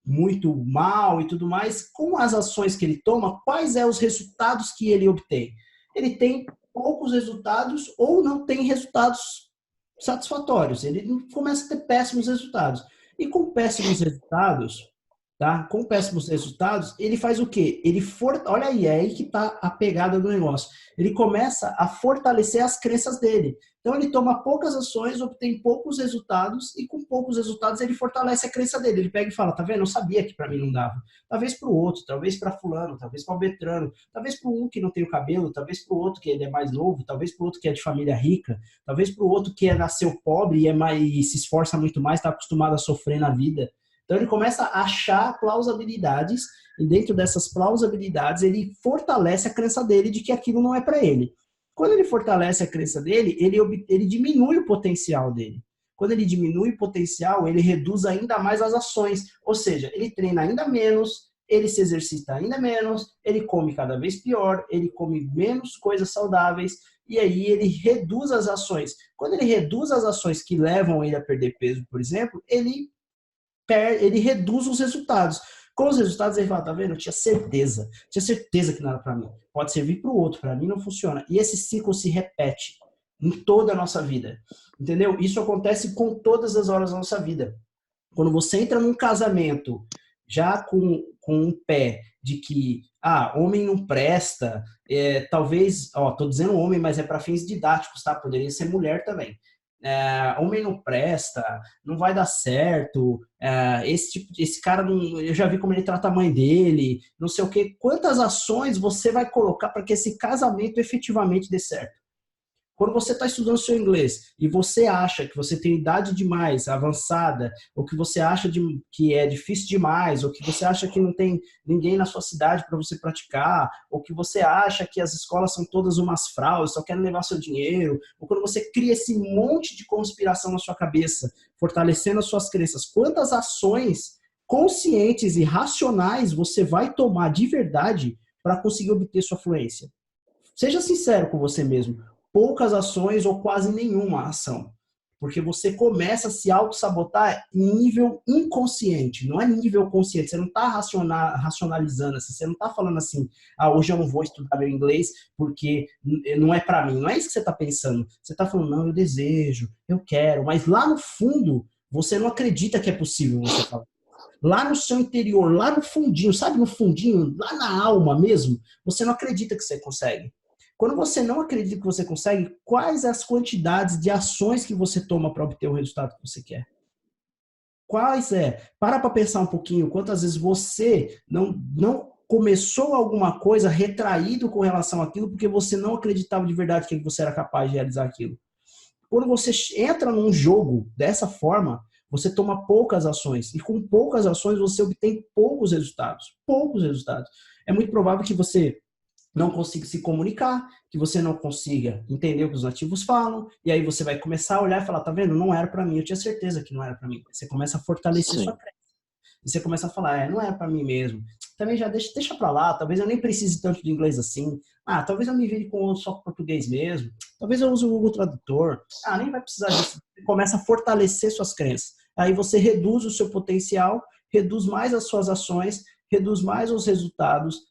muito mal e tudo mais. Com as ações que ele toma, quais são os resultados que ele obtém? Ele tem poucos resultados ou não tem resultados satisfatórios. Ele começa a ter péssimos resultados. E com péssimos resultados, tá? Com péssimos resultados, ele faz o quê? Olha aí, é aí que tá a pegada do negócio. Ele começa a fortalecer as crenças dele. Então ele toma poucas ações, obtém poucos resultados e com poucos resultados ele fortalece a crença dele. Ele pega e fala, tá vendo? Eu sabia que para mim não dava. Talvez para o outro, talvez para fulano, talvez para o Betrano, talvez para um que não tem o cabelo, talvez para o outro que ele é mais novo, talvez para o outro que é de família rica, talvez para o outro que nasceu pobre e se esforça muito mais, está acostumado a sofrer na vida. Então ele começa a achar plausibilidades e dentro dessas plausibilidades ele fortalece a crença dele de que aquilo não é para ele. Quando ele fortalece a crença dele, ele diminui o potencial dele. Quando ele diminui o potencial, ele reduz ainda mais as ações. Ou seja, ele treina ainda menos, ele se exercita ainda menos, ele come cada vez pior, ele come menos coisas saudáveis e aí ele reduz as ações. Quando ele reduz as ações que levam ele a perder peso, por exemplo, ele reduz os resultados. Com os resultados, ele fala, tá vendo? Eu tinha certeza que não era para mim. Pode servir para o outro, para mim não funciona. E esse ciclo se repete em toda a nossa vida. Entendeu? Isso acontece com todas as horas da nossa vida. Quando você entra num casamento já com um pé de que, homem não presta, talvez, tô dizendo homem, mas é para fins didáticos, tá? Poderia ser mulher também. Homem não presta, não vai dar certo, esse cara, eu já vi como ele trata a mãe dele, não sei o quê. Quantas ações você vai colocar para que esse casamento efetivamente dê certo? Quando você está estudando seu inglês e você acha que você tem idade demais, avançada, ou que você acha que é difícil demais, ou que você acha que não tem ninguém na sua cidade para você praticar, ou que você acha que as escolas são todas umas fraudes, só querem levar seu dinheiro, ou quando você cria esse monte de conspiração na sua cabeça, fortalecendo as suas crenças, quantas ações conscientes e racionais você vai tomar de verdade para conseguir obter sua fluência? Seja sincero com você mesmo. Poucas ações ou quase nenhuma ação. Porque você começa a se auto-sabotar em nível inconsciente, não é nível consciente. Você não está racionalizando assim, você não está falando assim, hoje eu não vou estudar meu inglês porque não é para mim. Não é isso que você está pensando. Você está falando, não, eu desejo, eu quero. Mas lá no fundo, você não acredita que é possível você falar. Lá no seu interior, lá no fundinho, sabe no fundinho, lá na alma mesmo, você não acredita que você consegue. Quando você não acredita que você consegue, quais as quantidades de ações que você toma para obter o resultado que você quer? Para pensar um pouquinho, quantas vezes você não começou alguma coisa retraído com relação àquilo porque você não acreditava de verdade que você era capaz de realizar aquilo. Quando você entra num jogo dessa forma, você toma poucas ações e com poucas ações você obtém poucos resultados. Poucos resultados. É muito provável que você não consiga se comunicar, que você não consiga entender o que os nativos falam, e aí você vai começar a olhar e falar, tá vendo? Não era para mim, eu tinha certeza que não era para mim. Você começa a fortalecer sua crença. E você começa a falar, não era para mim mesmo. Também já deixa para lá, talvez eu nem precise tanto de inglês assim. Talvez eu me vire só com português mesmo. Talvez eu use o Google Tradutor. Nem vai precisar disso. Você começa a fortalecer suas crenças. Aí você reduz o seu potencial, reduz mais as suas ações, reduz mais os resultados,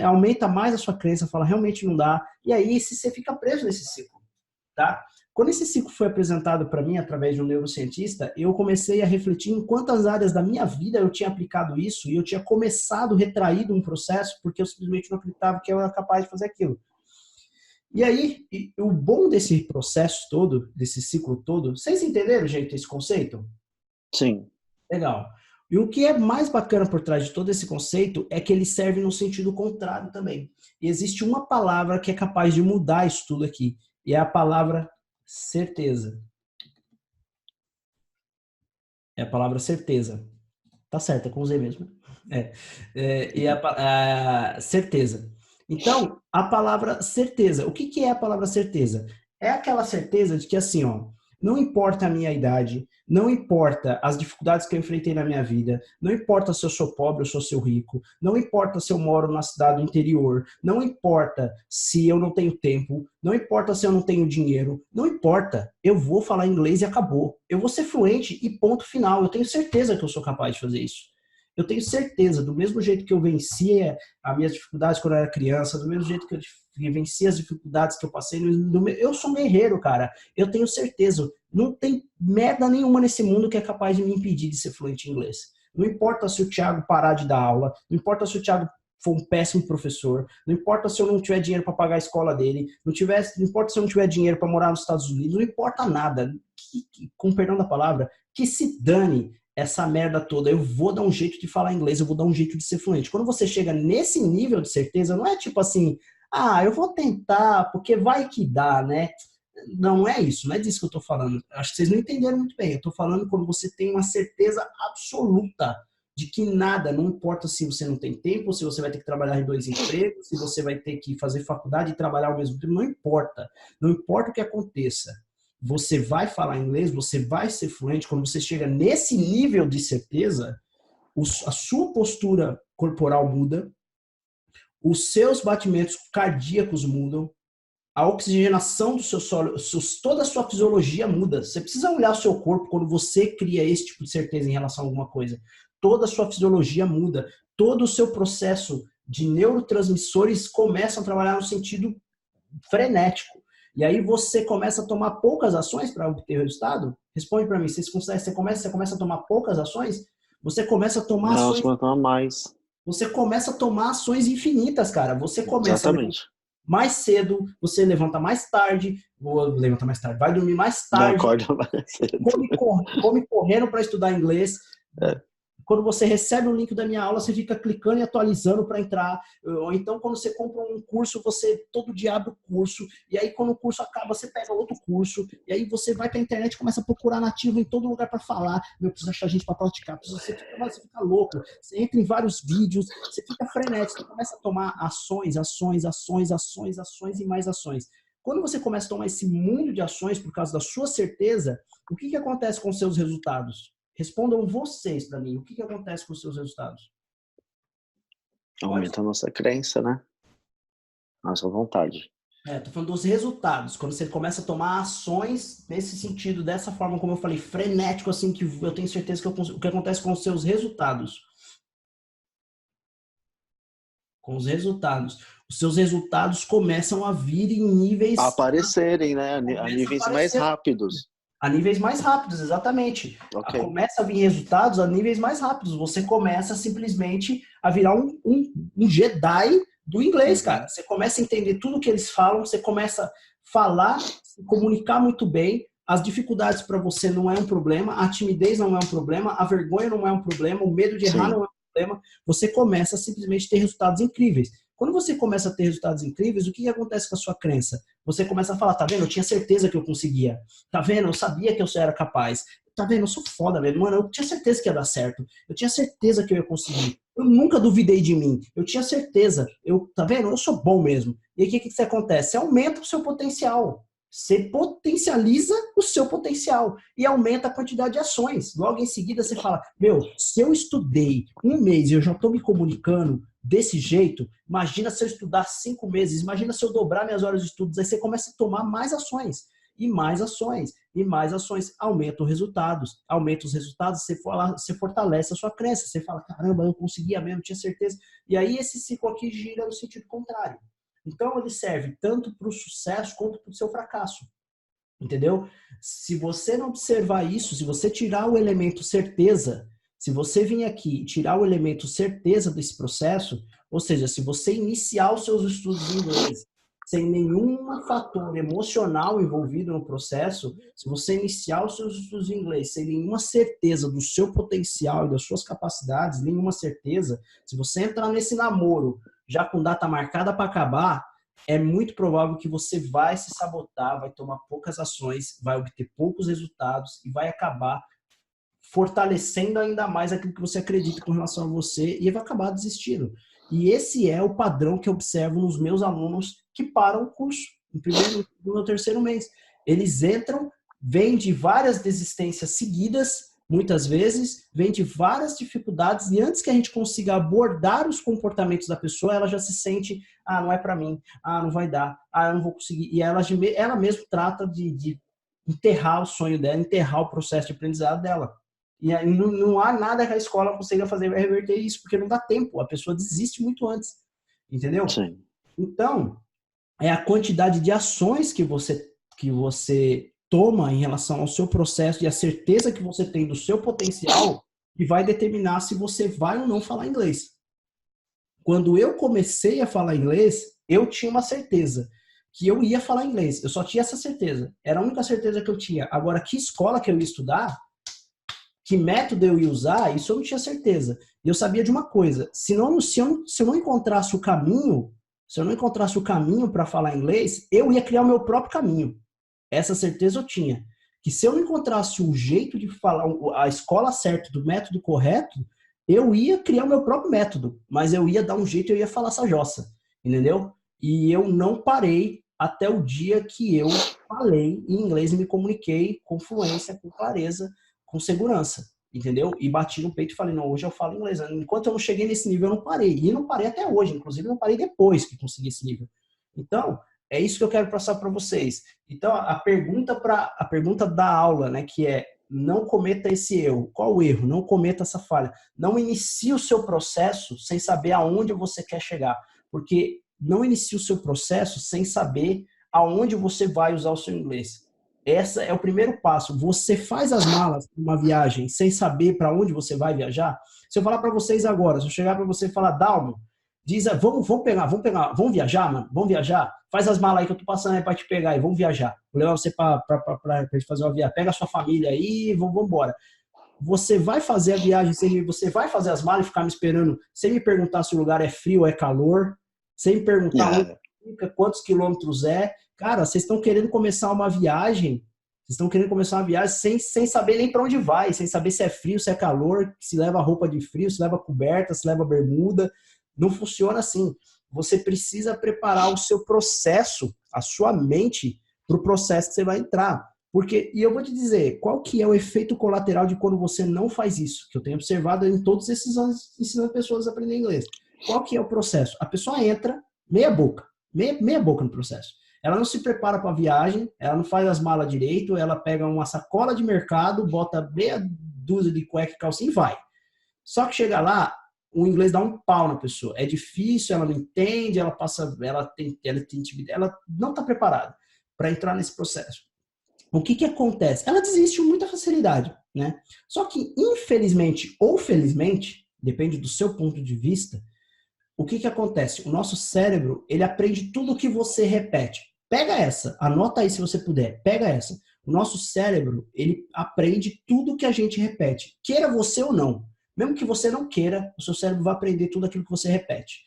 aumenta mais a sua crença, fala, realmente não dá. E aí você fica preso nesse ciclo. tá? Quando esse ciclo foi apresentado para mim através de um neurocientista, eu comecei a refletir em quantas áreas da minha vida eu tinha aplicado isso e eu tinha começado retraído um processo porque eu simplesmente não acreditava que eu era capaz de fazer aquilo. E aí, o bom desse processo todo, desse ciclo todo, vocês entenderam, gente, esse conceito? Sim. Legal. E o que é mais bacana por trás de todo esse conceito é que ele serve no sentido contrário também. E existe uma palavra que é capaz de mudar isso tudo aqui, e é a palavra certeza. É a palavra certeza. Tá certo, é com Z mesmo. E a certeza. Então, a palavra certeza. O que é a palavra certeza? É aquela certeza de que, assim, ó, não importa a minha idade, não importa as dificuldades que eu enfrentei na minha vida, não importa se eu sou pobre ou se eu rico, não importa se eu moro na cidade do interior, não importa se eu não tenho tempo, não importa se eu não tenho dinheiro, não importa, eu vou falar inglês e acabou. Eu vou ser fluente e ponto final. Eu tenho certeza que eu sou capaz de fazer isso. Eu tenho certeza, do mesmo jeito que eu vencia as minhas dificuldades quando eu era criança, do mesmo jeito que eu venci as dificuldades que eu passei, eu sou um guerreiro, cara. Eu tenho certeza. Não tem merda nenhuma nesse mundo que é capaz de me impedir de ser fluente em inglês. Não importa se o Thiago parar de dar aula, não importa se o Thiago for um péssimo professor, não importa se eu não tiver dinheiro para pagar a escola dele, não importa se eu não tiver dinheiro para morar nos Estados Unidos, não importa nada. Com perdão da palavra, que se dane essa merda toda, eu vou dar um jeito de falar inglês, eu vou dar um jeito de ser fluente. Quando você chega nesse nível de certeza, não é tipo assim, eu vou tentar, porque vai que dá, né? Não é isso, não é disso que eu tô falando. Acho que vocês não entenderam muito bem. Eu tô falando quando você tem uma certeza absoluta de que nada, não importa se você não tem tempo, se você vai ter que trabalhar em 2 empregos, se você vai ter que fazer faculdade e trabalhar ao mesmo tempo, não importa. Não importa o que aconteça. Você vai falar inglês, você vai ser fluente. Quando você chega nesse nível de certeza, a sua postura corporal muda, os seus batimentos cardíacos mudam, a oxigenação do seu solo, toda a sua fisiologia muda. Você precisa olhar o seu corpo quando você cria esse tipo de certeza em relação a alguma coisa. Toda a sua fisiologia muda, todo o seu processo de neurotransmissores começam a trabalhar no sentido frenético. E aí você começa a tomar poucas ações para obter o resultado? Responde para mim, você começa a tomar poucas ações? Você começa a tomar ações... Não, mais. Você começa a tomar ações infinitas, cara. Você começa Exatamente. mais cedo, você levanta mais tarde, vai dormir mais tarde, não acorda mais cedo. come correndo para estudar inglês. Quando você recebe o link da minha aula, você fica clicando e atualizando para entrar. Ou então, quando você compra um curso, você todo dia abre o curso. E aí, quando o curso acaba, você pega outro curso. E aí, você vai para a internet e começa a procurar nativo em todo lugar para falar. Preciso achar gente para praticar. Você fica louco. Você entra em vários vídeos. Você fica frenético. Você começa a tomar ações e mais ações. Quando você começa a tomar esse mundo de ações por causa da sua certeza, o que acontece com os seus resultados? Respondam vocês para mim. O que acontece com os seus resultados? Aumenta a nossa crença, né? Nossa vontade. Tô falando dos resultados. Quando você começa a tomar ações nesse sentido, dessa forma, como eu falei, frenético, assim, que eu tenho certeza que o que acontece com os seus resultados. Com os resultados. Os seus resultados começam a vir em níveis... aparecerem, né? A níveis mais rápidos. A níveis mais rápidos, exatamente. Okay. Começa a vir resultados a níveis mais rápidos. Você começa simplesmente a virar um Jedi do inglês, cara. Você começa a entender tudo que eles falam, você começa a falar, se comunicar muito bem. As dificuldades para você não é um problema, a timidez não é um problema, a vergonha não é um problema, o medo de errar não é um problema. Você começa a simplesmente ter resultados incríveis. Quando você começa a ter resultados incríveis, o que acontece com a sua crença? Você começa a falar, tá vendo? Eu tinha certeza que eu conseguia. Tá vendo? Eu sabia que eu era capaz. Tá vendo? Eu sou foda, velho. Mano, eu tinha certeza que ia dar certo. Eu tinha certeza que eu ia conseguir. Eu nunca duvidei de mim. Eu tinha certeza. Tá vendo? Eu sou bom mesmo. E aí, o que acontece? Você aumenta o seu potencial. Você potencializa o seu potencial e aumenta a quantidade de ações. Logo em seguida você fala, se eu estudei 1 mês e eu já estou me comunicando desse jeito, imagina se eu estudar 5 meses, imagina se eu dobrar minhas horas de estudos, aí você começa a tomar mais ações, e mais ações, e mais ações, aumenta os resultados, você fortalece a sua crença, você fala, caramba, eu conseguia mesmo, tinha certeza, e aí esse ciclo aqui gira no sentido contrário. Então, ele serve tanto para o sucesso quanto para o seu fracasso. Entendeu? Se você não observar isso, se você tirar o elemento certeza, se você vir aqui e tirar o elemento certeza desse processo, ou seja, se você iniciar os seus estudos de inglês sem nenhum fator emocional envolvido no processo, se você iniciar os seus estudos de inglês sem nenhuma certeza do seu potencial e das suas capacidades, nenhuma certeza, se você entrar nesse namoro já com data marcada para acabar, é muito provável que você vai se sabotar, vai tomar poucas ações, vai obter poucos resultados e vai acabar fortalecendo ainda mais aquilo que você acredita com relação a você e vai acabar desistindo. E esse é o padrão que eu observo nos meus alunos que param o curso, no primeiro, no terceiro mês. Eles entram, vêm de várias desistências seguidas, muitas vezes, vêm de várias dificuldades e antes que a gente consiga abordar os comportamentos da pessoa, ela já se sente, não é para mim, não vai dar, eu não vou conseguir. E ela mesma trata de enterrar o sonho dela, enterrar o processo de aprendizado dela. E aí não há nada que a escola consiga fazer para reverter isso, porque não dá tempo, a pessoa desiste muito antes, entendeu? Sim. Então, é a quantidade de ações que você toma em relação ao seu processo e a certeza que você tem do seu potencial que vai determinar se você vai ou não falar inglês. Quando eu comecei a falar inglês, eu tinha uma certeza que eu ia falar inglês. Eu só tinha essa certeza. Era a única certeza que eu tinha. Agora, que escola que eu ia estudar, que método eu ia usar, isso eu não tinha certeza. E eu sabia de uma coisa, se eu não encontrasse o caminho, para falar inglês, eu ia criar o meu próprio caminho. Essa certeza eu tinha. Que se eu não encontrasse o jeito de falar, a escola certa, do método correto, eu ia criar o meu próprio método. Mas eu ia dar um jeito, eu ia falar essa jossa. Entendeu? E eu não parei até o dia que eu falei em inglês e me comuniquei com fluência, com clareza, com segurança, entendeu? E bati no peito e falei, não, hoje eu falo inglês. Enquanto eu não cheguei nesse nível, eu não parei. E não parei até hoje, inclusive não parei depois que consegui esse nível. Então, é isso que eu quero passar para vocês. Então, a pergunta da aula, né, que é, não cometa esse erro. Qual o erro? Não cometa essa falha. Não inicie o seu processo sem saber aonde você quer chegar. Porque não inicie o seu processo sem saber aonde você vai usar o seu inglês. Esse é o primeiro passo. Você faz as malas para uma viagem sem saber para onde você vai viajar? Se eu falar para vocês agora, se eu chegar para você e falar, Dalmo, diz, vamos viajar, mano? Vamos viajar? Faz as malas aí que eu tô passando aí para te pegar e vamos viajar. Vou levar você para gente fazer uma viagem. Pega a sua família aí e vamos embora. Você vai fazer a viagem, você vai fazer as malas e ficar me esperando sem me perguntar se o lugar é frio ou é calor, sem me perguntar onde fica, quantos quilômetros é. Cara, vocês estão querendo começar uma viagem, sem saber nem para onde vai, sem saber se é frio, se é calor, se leva roupa de frio, se leva coberta, se leva bermuda. Não funciona assim. Você precisa preparar o seu processo, a sua mente, para o processo que você vai entrar. Porque, e eu vou te dizer, qual que é o efeito colateral de quando você não faz isso? Que eu tenho observado em todos esses anos ensinando pessoas a aprender inglês. Qual que é o processo? A pessoa entra meia boca no processo. Ela não se prepara para a viagem, ela não faz as malas direito, ela pega uma sacola de mercado, bota meia dúzia de cueca e calcinha e vai. Só que chega lá, o inglês dá um pau na pessoa. É difícil, ela não entende, ela não está preparada para entrar nesse processo. O que acontece? Ela desiste com muita facilidade, né? Só que, infelizmente ou felizmente, depende do seu ponto de vista, o que acontece? O nosso cérebro, ele aprende tudo o que você repete. Pega essa, anota aí se você puder, pega essa. O nosso cérebro, ele aprende tudo que a gente repete, queira você ou não. Mesmo que você não queira, o seu cérebro vai aprender tudo aquilo que você repete.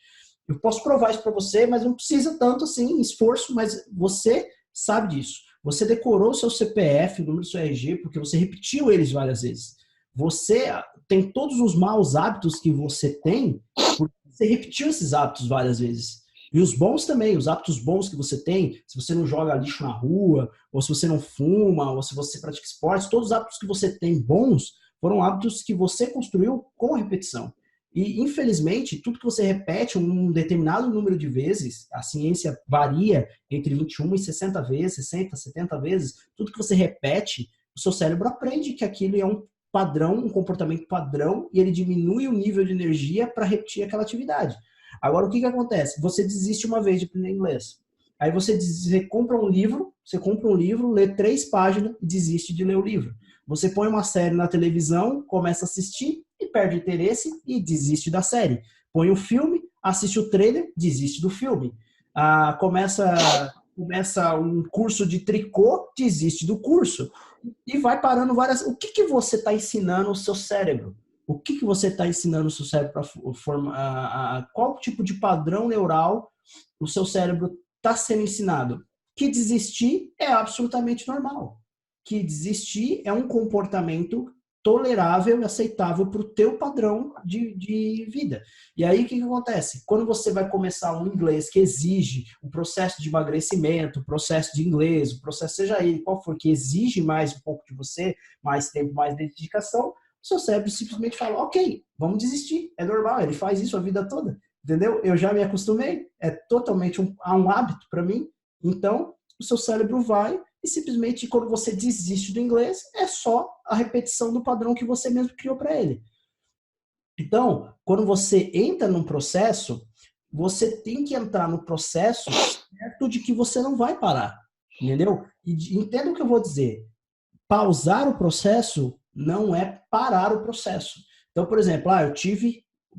Eu posso provar isso para você, mas não precisa tanto assim, esforço, mas você sabe disso. Você decorou o seu CPF, o número do seu RG, porque você repetiu eles várias vezes. Você tem todos os maus hábitos que você tem, porque você repetiu esses hábitos várias vezes. E os bons também, os hábitos bons que você tem, se você não joga lixo na rua, ou se você não fuma, ou se você pratica esportes, todos os hábitos que você tem bons foram hábitos que você construiu com repetição. E, infelizmente, tudo que você repete um determinado número de vezes, a ciência varia entre 21 e 60 vezes, 60, 70 vezes, tudo que você repete, o seu cérebro aprende que aquilo é um padrão, um comportamento padrão, e ele diminui o nível de energia para repetir aquela atividade. Agora, o que acontece? Você desiste uma vez de aprender inglês. Aí você compra um livro, lê 3 páginas e desiste de ler o livro. Você põe uma série na televisão, começa a assistir e perde interesse e desiste da série. Põe um filme, assiste o trailer, desiste do filme. Começa um curso de tricô, desiste do curso. E vai parando várias... O que você está ensinando o seu cérebro? O que você está ensinando o seu cérebro para formar? Qual tipo de padrão neural o seu cérebro está sendo ensinado? Que desistir é absolutamente normal. Que desistir é um comportamento tolerável e aceitável para o teu padrão de vida. E aí, o que acontece? Quando você vai começar um inglês que exige um processo de emagrecimento, processo de inglês, o processo, seja ele qual for, que exige mais um pouco de você, mais tempo, mais dedicação, o seu cérebro simplesmente fala, ok, vamos desistir, é normal, ele faz isso a vida toda, entendeu? Eu já me acostumei, é totalmente um hábito para mim, então o seu cérebro vai e simplesmente quando você desiste do inglês, é só a repetição do padrão que você mesmo criou para ele. Então, quando você entra num processo, você tem que entrar no processo certo de que você não vai parar, entendeu? E entenda o que eu vou dizer. Pausar o processo não é parar o processo. Então, por exemplo, eu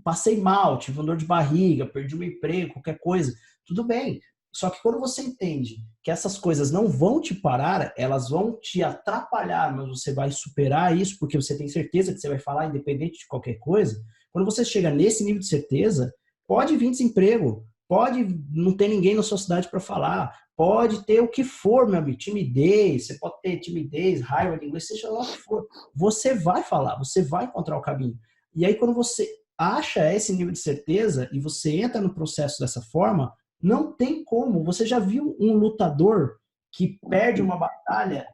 passei mal, tive uma dor de barriga, perdi um emprego, qualquer coisa, tudo bem. Só que quando você entende que essas coisas não vão te parar, elas vão te atrapalhar, mas você vai superar isso porque você tem certeza que você vai falar independente de qualquer coisa. Quando você chega nesse nível de certeza, pode vir desemprego, pode não ter ninguém na sua cidade para falar, pode ter o que for, meu amigo, timidez, você pode ter timidez, raiva de inglês, seja lá o que for. Você vai falar, você vai encontrar o caminho. E aí quando você acha esse nível de certeza e você entra no processo dessa forma, não tem como. Você já viu um lutador que perde uma batalha,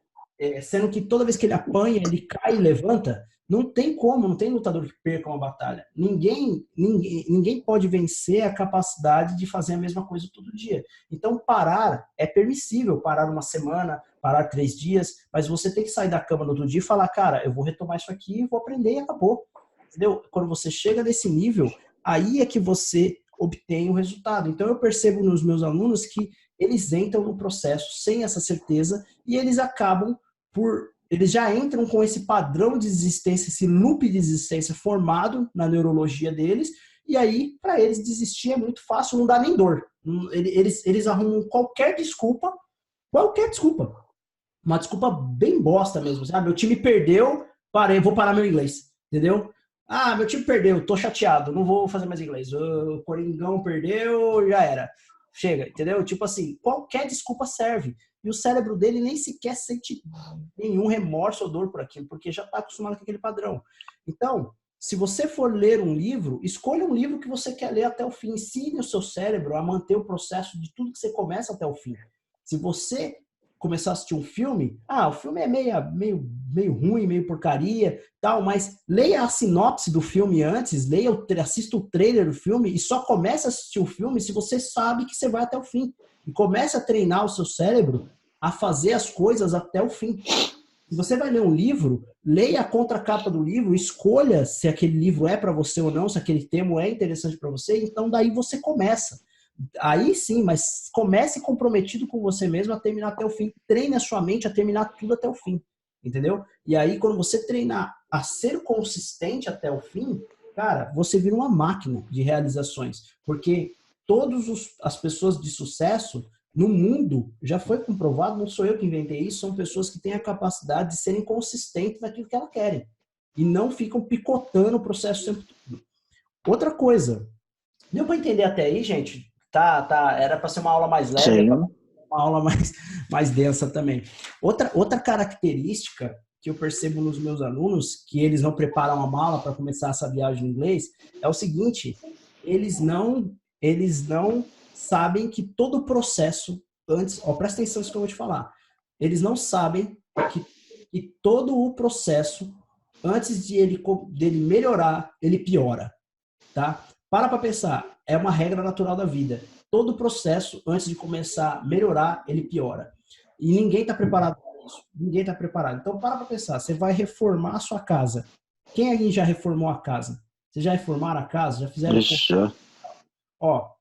sendo que toda vez que ele apanha, ele cai e levanta? Não tem como, não tem lutador que perca uma batalha. Ninguém pode vencer a capacidade de fazer a mesma coisa todo dia. Então, parar é permissível, parar uma semana, parar 3 dias, mas você tem que sair da cama no outro dia e falar, cara, eu vou retomar isso aqui, vou aprender e acabou. Entendeu? Quando você chega nesse nível, aí é que você obtém o resultado. Então, eu percebo nos meus alunos que eles entram no processo sem essa certeza e eles acabam eles já entram com esse padrão de existência, esse loop de existência formado na neurologia deles, e aí, para eles, desistir é muito fácil, não dá nem dor. Eles arrumam qualquer desculpa, uma desculpa bem bosta mesmo. Meu time perdeu, vou parar meu inglês, entendeu? Meu time perdeu, tô chateado, não vou fazer mais inglês. O Coringão perdeu, já era. Chega, entendeu? Tipo assim, qualquer desculpa serve. E o cérebro dele nem sequer sente nenhum remorso ou dor por aquilo, porque já está acostumado com aquele padrão. Então, se você for ler um livro, escolha um livro que você quer ler até o fim. Ensine o seu cérebro a manter o processo de tudo que você começa até o fim. Se você começar a assistir um filme, o filme é meio ruim, meio porcaria, tal, mas leia a sinopse do filme antes, assista o trailer do filme e só comece a assistir o filme se você sabe que você vai até o fim. E comece a treinar o seu cérebro a fazer as coisas até o fim. Se você vai ler um livro, leia a contracapa do livro, escolha se aquele livro é para você ou não, se aquele tema é interessante para você, então daí você começa. Aí sim, mas comece comprometido com você mesmo a terminar até o fim. Treine a sua mente a terminar tudo até o fim, entendeu? E aí, quando você treinar a ser consistente até o fim, cara, você vira uma máquina de realizações. Porque todas as pessoas de sucesso no mundo, já foi comprovado, não sou eu que inventei isso, são pessoas que têm a capacidade de serem consistentes naquilo que elas querem. E não ficam picotando o processo sempre todo. Outra coisa, deu para entender até aí, gente? Era para ser uma aula mais leve, uma aula mais densa também. Outra característica que eu percebo nos meus alunos, que eles não preparam a mala para começar essa viagem em inglês, é o seguinte, eles não sabem que todo o processo, antes, presta atenção nisso que eu vou te falar, eles não sabem que todo o processo, antes dele melhorar, ele piora, tá? Para pensar, é uma regra natural da vida. Todo processo, antes de começar a melhorar, ele piora. E ninguém está preparado para isso. Ninguém está preparado. Então, para pensar, você vai reformar a sua casa. Quem aí já reformou a casa? Vocês já reformaram a casa? Já fizeram? Já.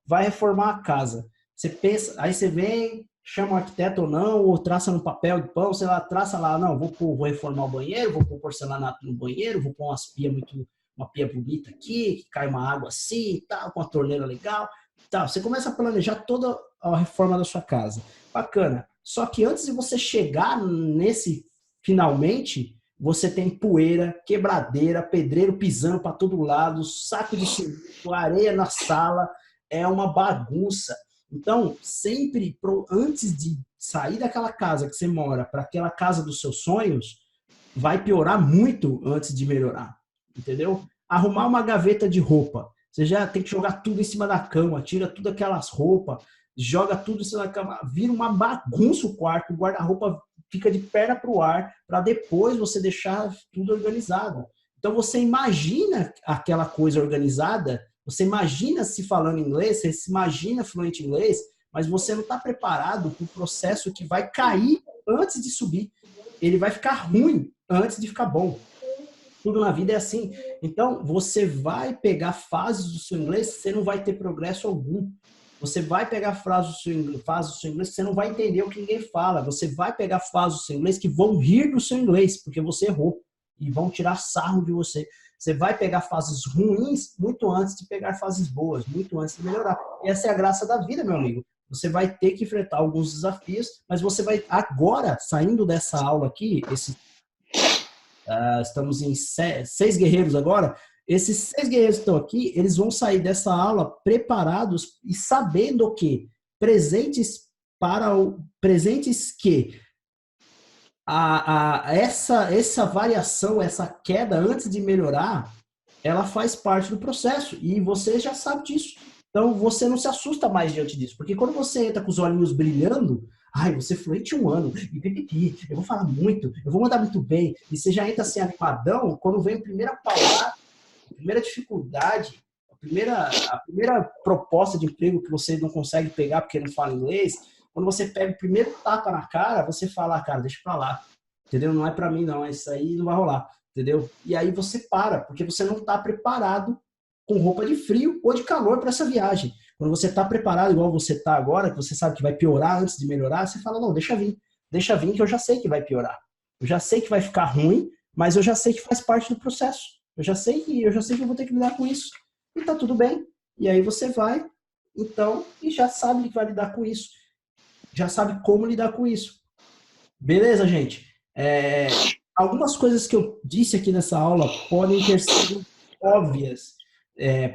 Vai reformar a casa. Você pensa, aí você vem, chama um arquiteto ou não, ou traça no papel de pão, sei lá, traça lá, não, vou reformar o banheiro, vou pôr porcelanato no banheiro, vou pôr uma pia bonita aqui, que cai uma água assim, tal, com uma torneira legal, tal. Você começa a planejar toda a reforma da sua casa. Bacana. Só que antes de você chegar nesse finalmente, você tem poeira, quebradeira, pedreiro pisando para todo lado, saco de cimento, areia na sala, é uma bagunça. Então, sempre antes de sair daquela casa que você mora para aquela casa dos seus sonhos, vai piorar muito antes de melhorar, entendeu? Arrumar uma gaveta de roupa, você já tem que jogar tudo em cima da cama, tira tudo aquelas roupas, joga tudo em cima da cama, vira uma bagunça o quarto, o guarda-roupa fica de perna para o ar, para depois você deixar tudo organizado. Então você imagina aquela coisa organizada, você imagina se falando inglês, você se imagina fluente em inglês, mas você não está preparado para o processo que vai cair antes de subir. Ele vai ficar ruim antes de ficar bom. Tudo na vida é assim. Então, você vai pegar fases do seu inglês, você não vai ter progresso algum. Você vai pegar fases do seu inglês que você não vai entender o que ninguém fala. Você vai pegar fases do seu inglês que vão rir do seu inglês, porque você errou. E vão tirar sarro de você. Você vai pegar fases ruins muito antes de pegar fases boas, muito antes de melhorar. E essa é a graça da vida, meu amigo. Você vai ter que enfrentar alguns desafios, mas você vai agora, saindo dessa aula aqui, estamos em 6 guerreiros agora, esses 6 guerreiros que estão aqui, eles vão sair dessa aula preparados e sabendo que presentes que essa variação, essa queda antes de melhorar, ela faz parte do processo e você já sabe disso. Então você não se assusta mais diante disso, porque quando você entra com os olhinhos brilhando, ai, você fluente 1 ano, e pipipi, eu vou falar muito, eu vou mandar muito bem, e você já entra assim animadão, quando vem a primeira palavra, a primeira dificuldade, a primeira proposta de emprego que você não consegue pegar porque não fala inglês, quando você pega o primeiro tapa na cara, você fala, cara, deixa pra lá, entendeu? Não é pra mim não, isso aí não vai rolar, entendeu? E aí você para, porque você não tá preparado com roupa de frio ou de calor para essa viagem. Quando você tá preparado igual você tá agora, que você sabe que vai piorar antes de melhorar, você fala, não, deixa vir que eu já sei que vai piorar. Eu já sei que vai ficar ruim, mas eu já sei que faz parte do processo. Eu já sei que eu vou ter que lidar com isso. E tá tudo bem. E aí você vai, então, e já sabe que vai lidar com isso. Já sabe como lidar com isso. Beleza, gente? Algumas coisas que eu disse aqui nessa aula podem ter sido óbvias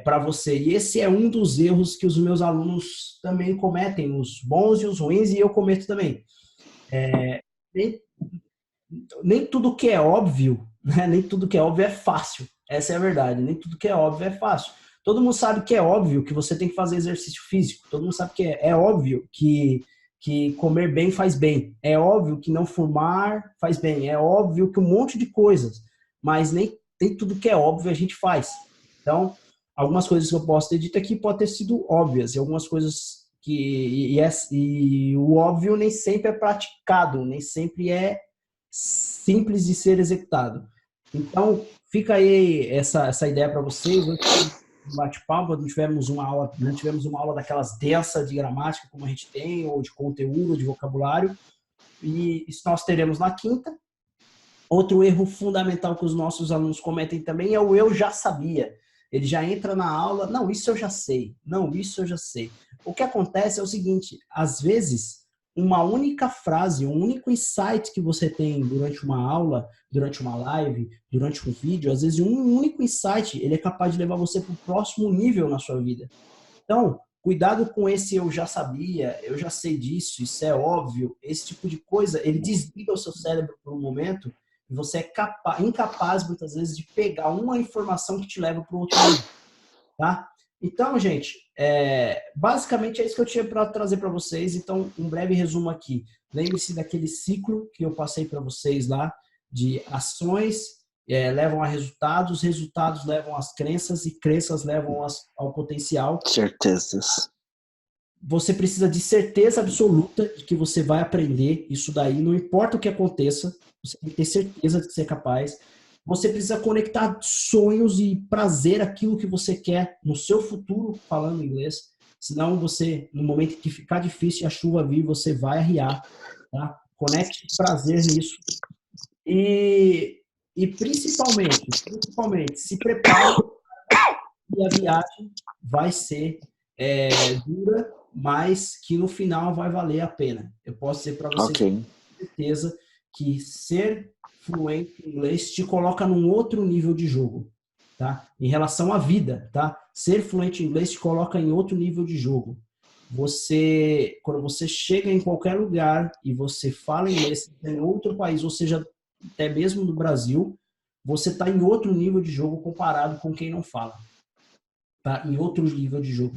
para você. E esse é um dos erros que os meus alunos também cometem, os bons e os ruins, e eu cometo também. Nem tudo que é óbvio, né? Nem tudo que é óbvio é fácil. Essa é a verdade. Nem tudo que é óbvio é fácil. Todo mundo sabe que é óbvio que você tem que fazer exercício físico. Todo mundo sabe que é óbvio que comer bem faz bem. É óbvio que não fumar faz bem. É óbvio que um monte de coisas. Mas nem tudo que é óbvio a gente faz. Então, algumas coisas que eu posso ter dito aqui podem ter sido óbvias. E algumas coisas e o óbvio nem sempre é praticado. Nem sempre é simples de ser executado. Então, fica aí essa ideia para vocês. Bate-papo, não tivemos uma aula daquelas densas de gramática como a gente tem, ou de conteúdo, de vocabulário, e isso nós teremos na quinta. Outro erro fundamental que os nossos alunos cometem também é o eu já sabia. Ele já entra na aula, não, isso eu já sei, não, isso eu já sei. O que acontece é o seguinte, às vezes, uma única frase, um único insight que você tem durante uma aula, durante uma live, durante um vídeo, às vezes um único insight, ele é capaz de levar você para o próximo nível na sua vida. Então, cuidado com esse eu já sabia, eu já sei disso, isso é óbvio, esse tipo de coisa, ele desliga o seu cérebro por um momento e você é incapaz, muitas vezes, de pegar uma informação que te leva para o outro nível, tá? Então, gente, basicamente é isso que eu tinha para trazer para vocês. Então, um breve resumo aqui. Lembre-se daquele ciclo que eu passei para vocês lá, de ações levam a resultados, resultados levam às crenças e crenças levam ao potencial. Certezas. Você precisa de certeza absoluta de que você vai aprender isso daí, não importa o que aconteça, você tem que ter certeza de que você é capaz. Você precisa conectar sonhos e prazer, aquilo que você quer no seu futuro, falando inglês. senão você, no momento que ficar difícil e a chuva vir, você vai arriar, tá? Conecte prazer nisso. E principalmente, se prepare e a viagem vai ser dura, mas que no final vai valer a pena. Eu posso dizer para vocês com certeza que ser fluente em inglês te coloca num outro nível de jogo, tá? Em relação à vida, tá? Ser fluente em inglês te coloca em outro nível de jogo. Quando você chega em qualquer lugar e você fala inglês em outro país, ou seja, até mesmo no Brasil, você está em outro nível de jogo comparado com quem não fala. Tá? Em outro nível de jogo.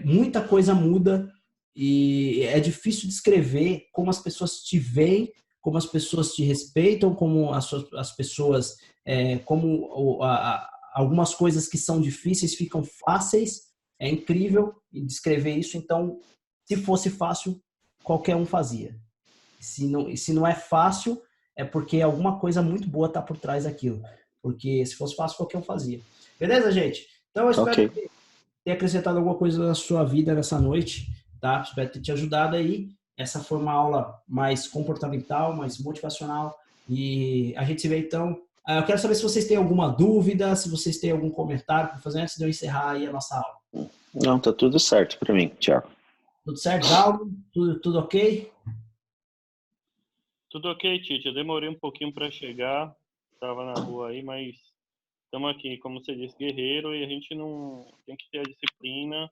Muita coisa muda e é difícil descrever como as pessoas te veem, como as pessoas te respeitam, como as pessoas, algumas coisas que são difíceis ficam fáceis. É incrível descrever isso. Então, se fosse fácil, qualquer um fazia. Se não é fácil, é porque alguma coisa muito boa está por trás daquilo. Porque se fosse fácil, qualquer um fazia. Beleza, gente? Então, eu espero ter acrescentado alguma coisa na sua vida nessa noite, tá? Espero ter te ajudado aí. Essa foi uma aula mais comportamental, mais motivacional. E a gente se vê, então. Eu quero saber se vocês têm alguma dúvida, se vocês têm algum comentário para fazer antes de eu encerrar aí a nossa aula. Não, tá tudo certo para mim, Thiago. Tudo certo, Dalmo? Tudo ok? Tudo ok, Tite. Eu demorei um pouquinho para chegar. Estava na rua aí, mas estamos aqui, como você disse, guerreiro, e a gente não tem que ter a disciplina.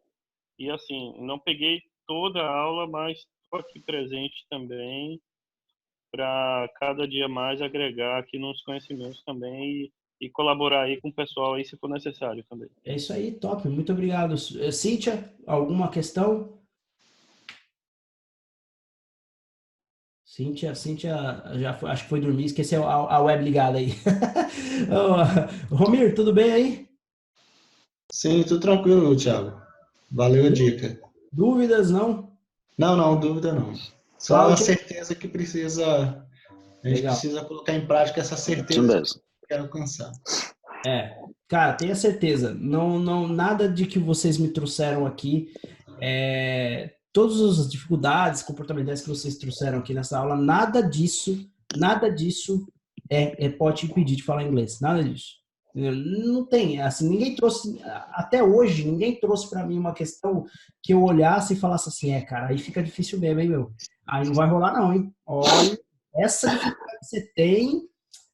E assim, não peguei toda a aula, mas estou aqui presente também para cada dia mais agregar aqui nos conhecimentos também e colaborar aí com o pessoal aí se for necessário também. É isso aí, top. Muito obrigado. Cíntia, alguma questão? Cíntia já foi, acho que foi dormir, esqueceu a web ligada aí. Romir, tudo bem aí? Sim, tudo tranquilo, Thiago. Valeu a dica. Dúvidas, não? Não, dúvida não. Só a certeza que precisa... A gente precisa colocar em prática essa certeza que eu quero alcançar. Cara, tenha certeza. Não, nada de que vocês me trouxeram aqui, todas as dificuldades comportamentais que vocês trouxeram aqui nessa aula, nada disso pode impedir de falar inglês. Nada disso. Não tem, assim, ninguém trouxe, até hoje, ninguém trouxe para mim uma questão que eu olhasse e falasse assim, cara, aí fica difícil mesmo, hein, meu? Aí não vai rolar não, hein? Olha, essa dificuldade que você tem,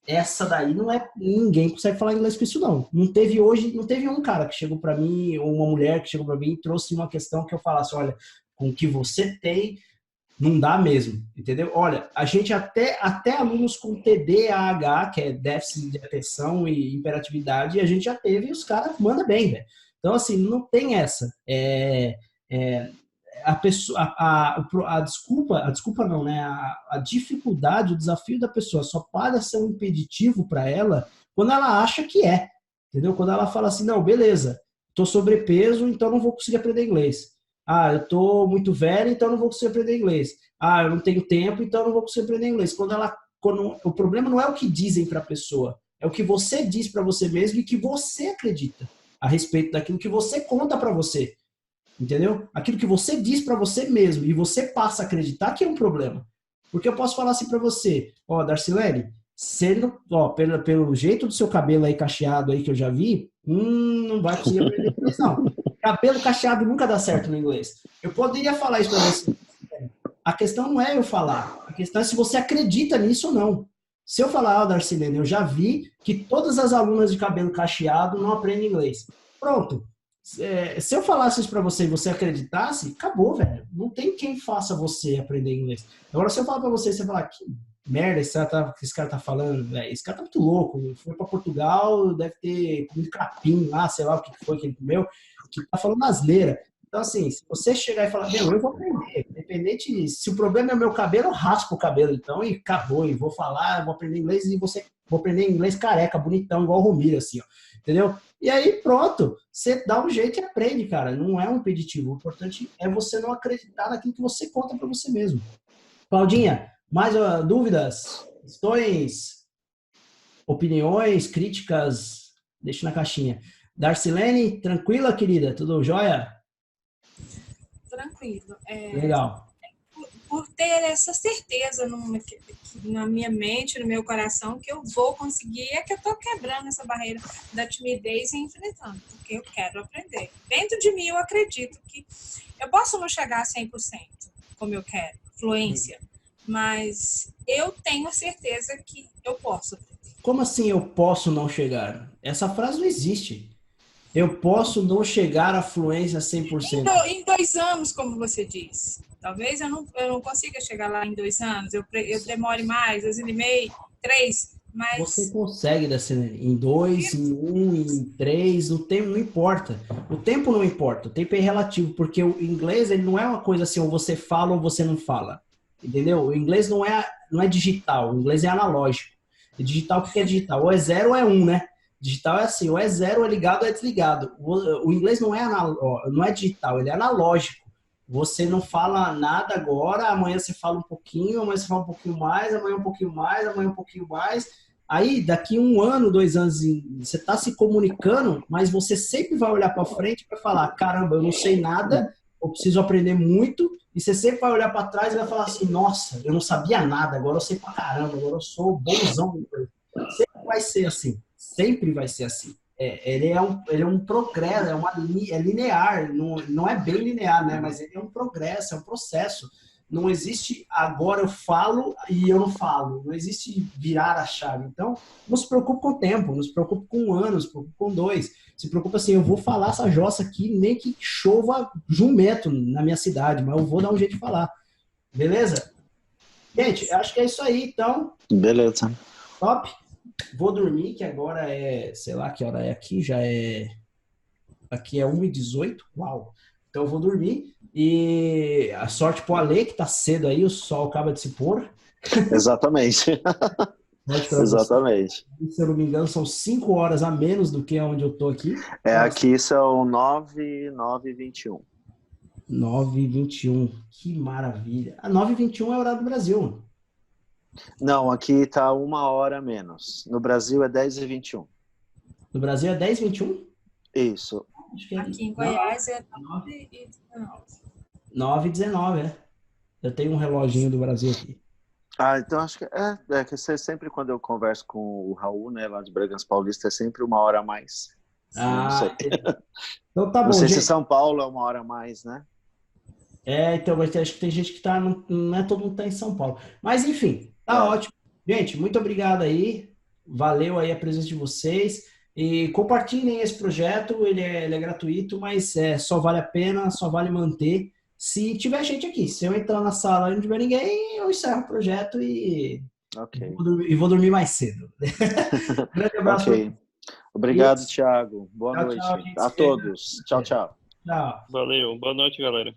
essa daí não é, ninguém consegue falar inglês com isso não. Não teve um cara que chegou para mim, ou uma mulher que chegou para mim e trouxe uma questão que eu falasse, olha, com o que você tem, não dá mesmo, entendeu? Olha, a gente até alunos com TDAH, que é déficit de atenção e hiperatividade, a gente já teve e os caras mandam bem, velho. Então, assim, não tem essa. A desculpa não, né? A dificuldade, o desafio da pessoa só para ser um impeditivo para ela quando ela acha que é, entendeu? Quando ela fala assim, não, beleza, tô sobrepeso, então não vou conseguir aprender inglês. Ah, eu tô muito velho, então não vou conseguir aprender inglês. Ah, eu não tenho tempo, então não vou conseguir aprender inglês. O problema não é o que dizem para a pessoa, é o que você diz para você mesmo e que você acredita a respeito daquilo que você conta para você. Entendeu? Aquilo que você diz para você mesmo e você passa a acreditar que é um problema. Porque eu posso falar assim para você, Darcilene, pelo jeito do seu cabelo aí cacheado aí que eu já vi, não vai conseguir aprender inglês não. Cabelo cacheado nunca dá certo no inglês. Eu poderia falar isso para você. A questão não é eu falar. A questão é se você acredita nisso ou não. Se eu falar, Darcilene, eu já vi que todas as alunas de cabelo cacheado não aprendem inglês. Pronto. Se eu falasse isso pra você e você acreditasse, acabou, velho. Não tem quem faça você aprender inglês. Agora, se eu falar pra você, você falar, que merda que esse cara tá falando, velho. Esse cara tá muito louco. Foi pra Portugal, deve ter comido capim lá, sei lá o que foi que ele comeu, que tá falando asneira. Então, assim, se você chegar e falar, eu vou aprender, independente disso. Se o problema é o meu cabelo, eu raspo o cabelo, então, e acabou. E vou falar, vou aprender inglês e vou aprender inglês careca, bonitão, igual o Romir, assim, ó. Entendeu? E aí, pronto. Você dá um jeito e aprende, cara. Não é um impeditivo. O importante é você não acreditar naquilo que você conta pra você mesmo. Claudinha, mais dúvidas? Questões? Opiniões? Críticas? Deixa na caixinha. Darcilene, tranquila, querida? Tudo jóia? tranquilo. Legal. Por ter essa certeza na minha mente, no meu coração, que eu vou conseguir, é que eu estou quebrando essa barreira da timidez e enfrentando, porque eu quero aprender. Dentro de mim, eu acredito que eu posso não chegar a 100%, como eu quero, fluência, mas eu tenho a certeza que eu posso aprender. Como assim eu posso não chegar? Essa frase não existe. Eu posso não chegar à fluência 100%. Em 2 anos, como você diz. Talvez eu não consiga chegar lá em 2 anos. Eu demore mais, 2 anos e meio, 3. Mas... Você consegue, em 2, em 1, em 3, o tempo não importa. O tempo não importa, o tempo é relativo, porque o inglês ele não é uma coisa assim, ou você fala ou você não fala. Entendeu? O inglês não é digital, o inglês é analógico. E digital, o que é digital? Ou é 0 ou é 1, né? Digital é assim, ou é 0, ou é ligado, ou é desligado. O inglês não é digital, ele é analógico. Você não fala nada agora, amanhã você fala um pouquinho, amanhã você fala um pouquinho mais, amanhã um pouquinho mais, amanhã um pouquinho mais. Aí, daqui 1 ano, 2 anos, você está se comunicando, mas você sempre vai olhar para frente para falar, caramba, eu não sei nada, eu preciso aprender muito, e você sempre vai olhar para trás e vai falar assim, nossa, eu não sabia nada, agora eu sei pra caramba, agora eu sou bonzão. Sempre vai ser assim, sempre vai ser assim. Ele é um progresso, é linear, não é bem linear, né? Mas ele é um progresso, é um processo. Não existe agora eu falo e eu não falo. Não existe virar a chave. Então, não se preocupe com o tempo, não se preocupe com 1 ano, não se preocupe com 2. Se preocupe assim, eu vou falar essa jossa aqui, nem que chova jumento na minha cidade, mas eu vou dar um jeito de falar. Beleza? Gente, acho que é isso aí, então. Beleza. Top. Vou dormir, que agora sei lá que hora é aqui, aqui é 1h18, uau. Então eu vou dormir e a sorte pro Ale, que tá cedo aí, o sol acaba de se pôr. Exatamente. Exatamente. Você. Se eu não me engano, são 5 horas a menos do que onde eu tô aqui. Aqui são 9h21. 9h21, que maravilha. 9h21 é o horário do Brasil, mano. Não, aqui tá 1 hora a menos. No Brasil é 10h21. No Brasil é 10h21? Isso. Aqui em Goiás é 9h19. 9h19, Eu tenho um reloginho do Brasil aqui. Então acho que que sempre quando eu converso com o Raul, né, lá de Bragança Paulista, é sempre 1 hora a mais. Não sei. Então tá bom. Não sei gente. se São Paulo é 1 hora a mais, né? Então, mas acho que tem gente que tá, não é todo mundo tá em São Paulo. Mas enfim, tá ótimo. Gente, muito obrigado aí. Valeu aí a presença de vocês. E compartilhem esse projeto, ele é gratuito, mas só vale a pena, só vale manter se tiver gente aqui. Se eu entrar na sala e não tiver ninguém, eu encerro o projeto e vou dormir mais cedo. Grande abraço. Okay. Obrigado, Thiago. Boa noite tchau, a todos. Tchau, tchau. Tchau. Valeu. Boa noite, galera.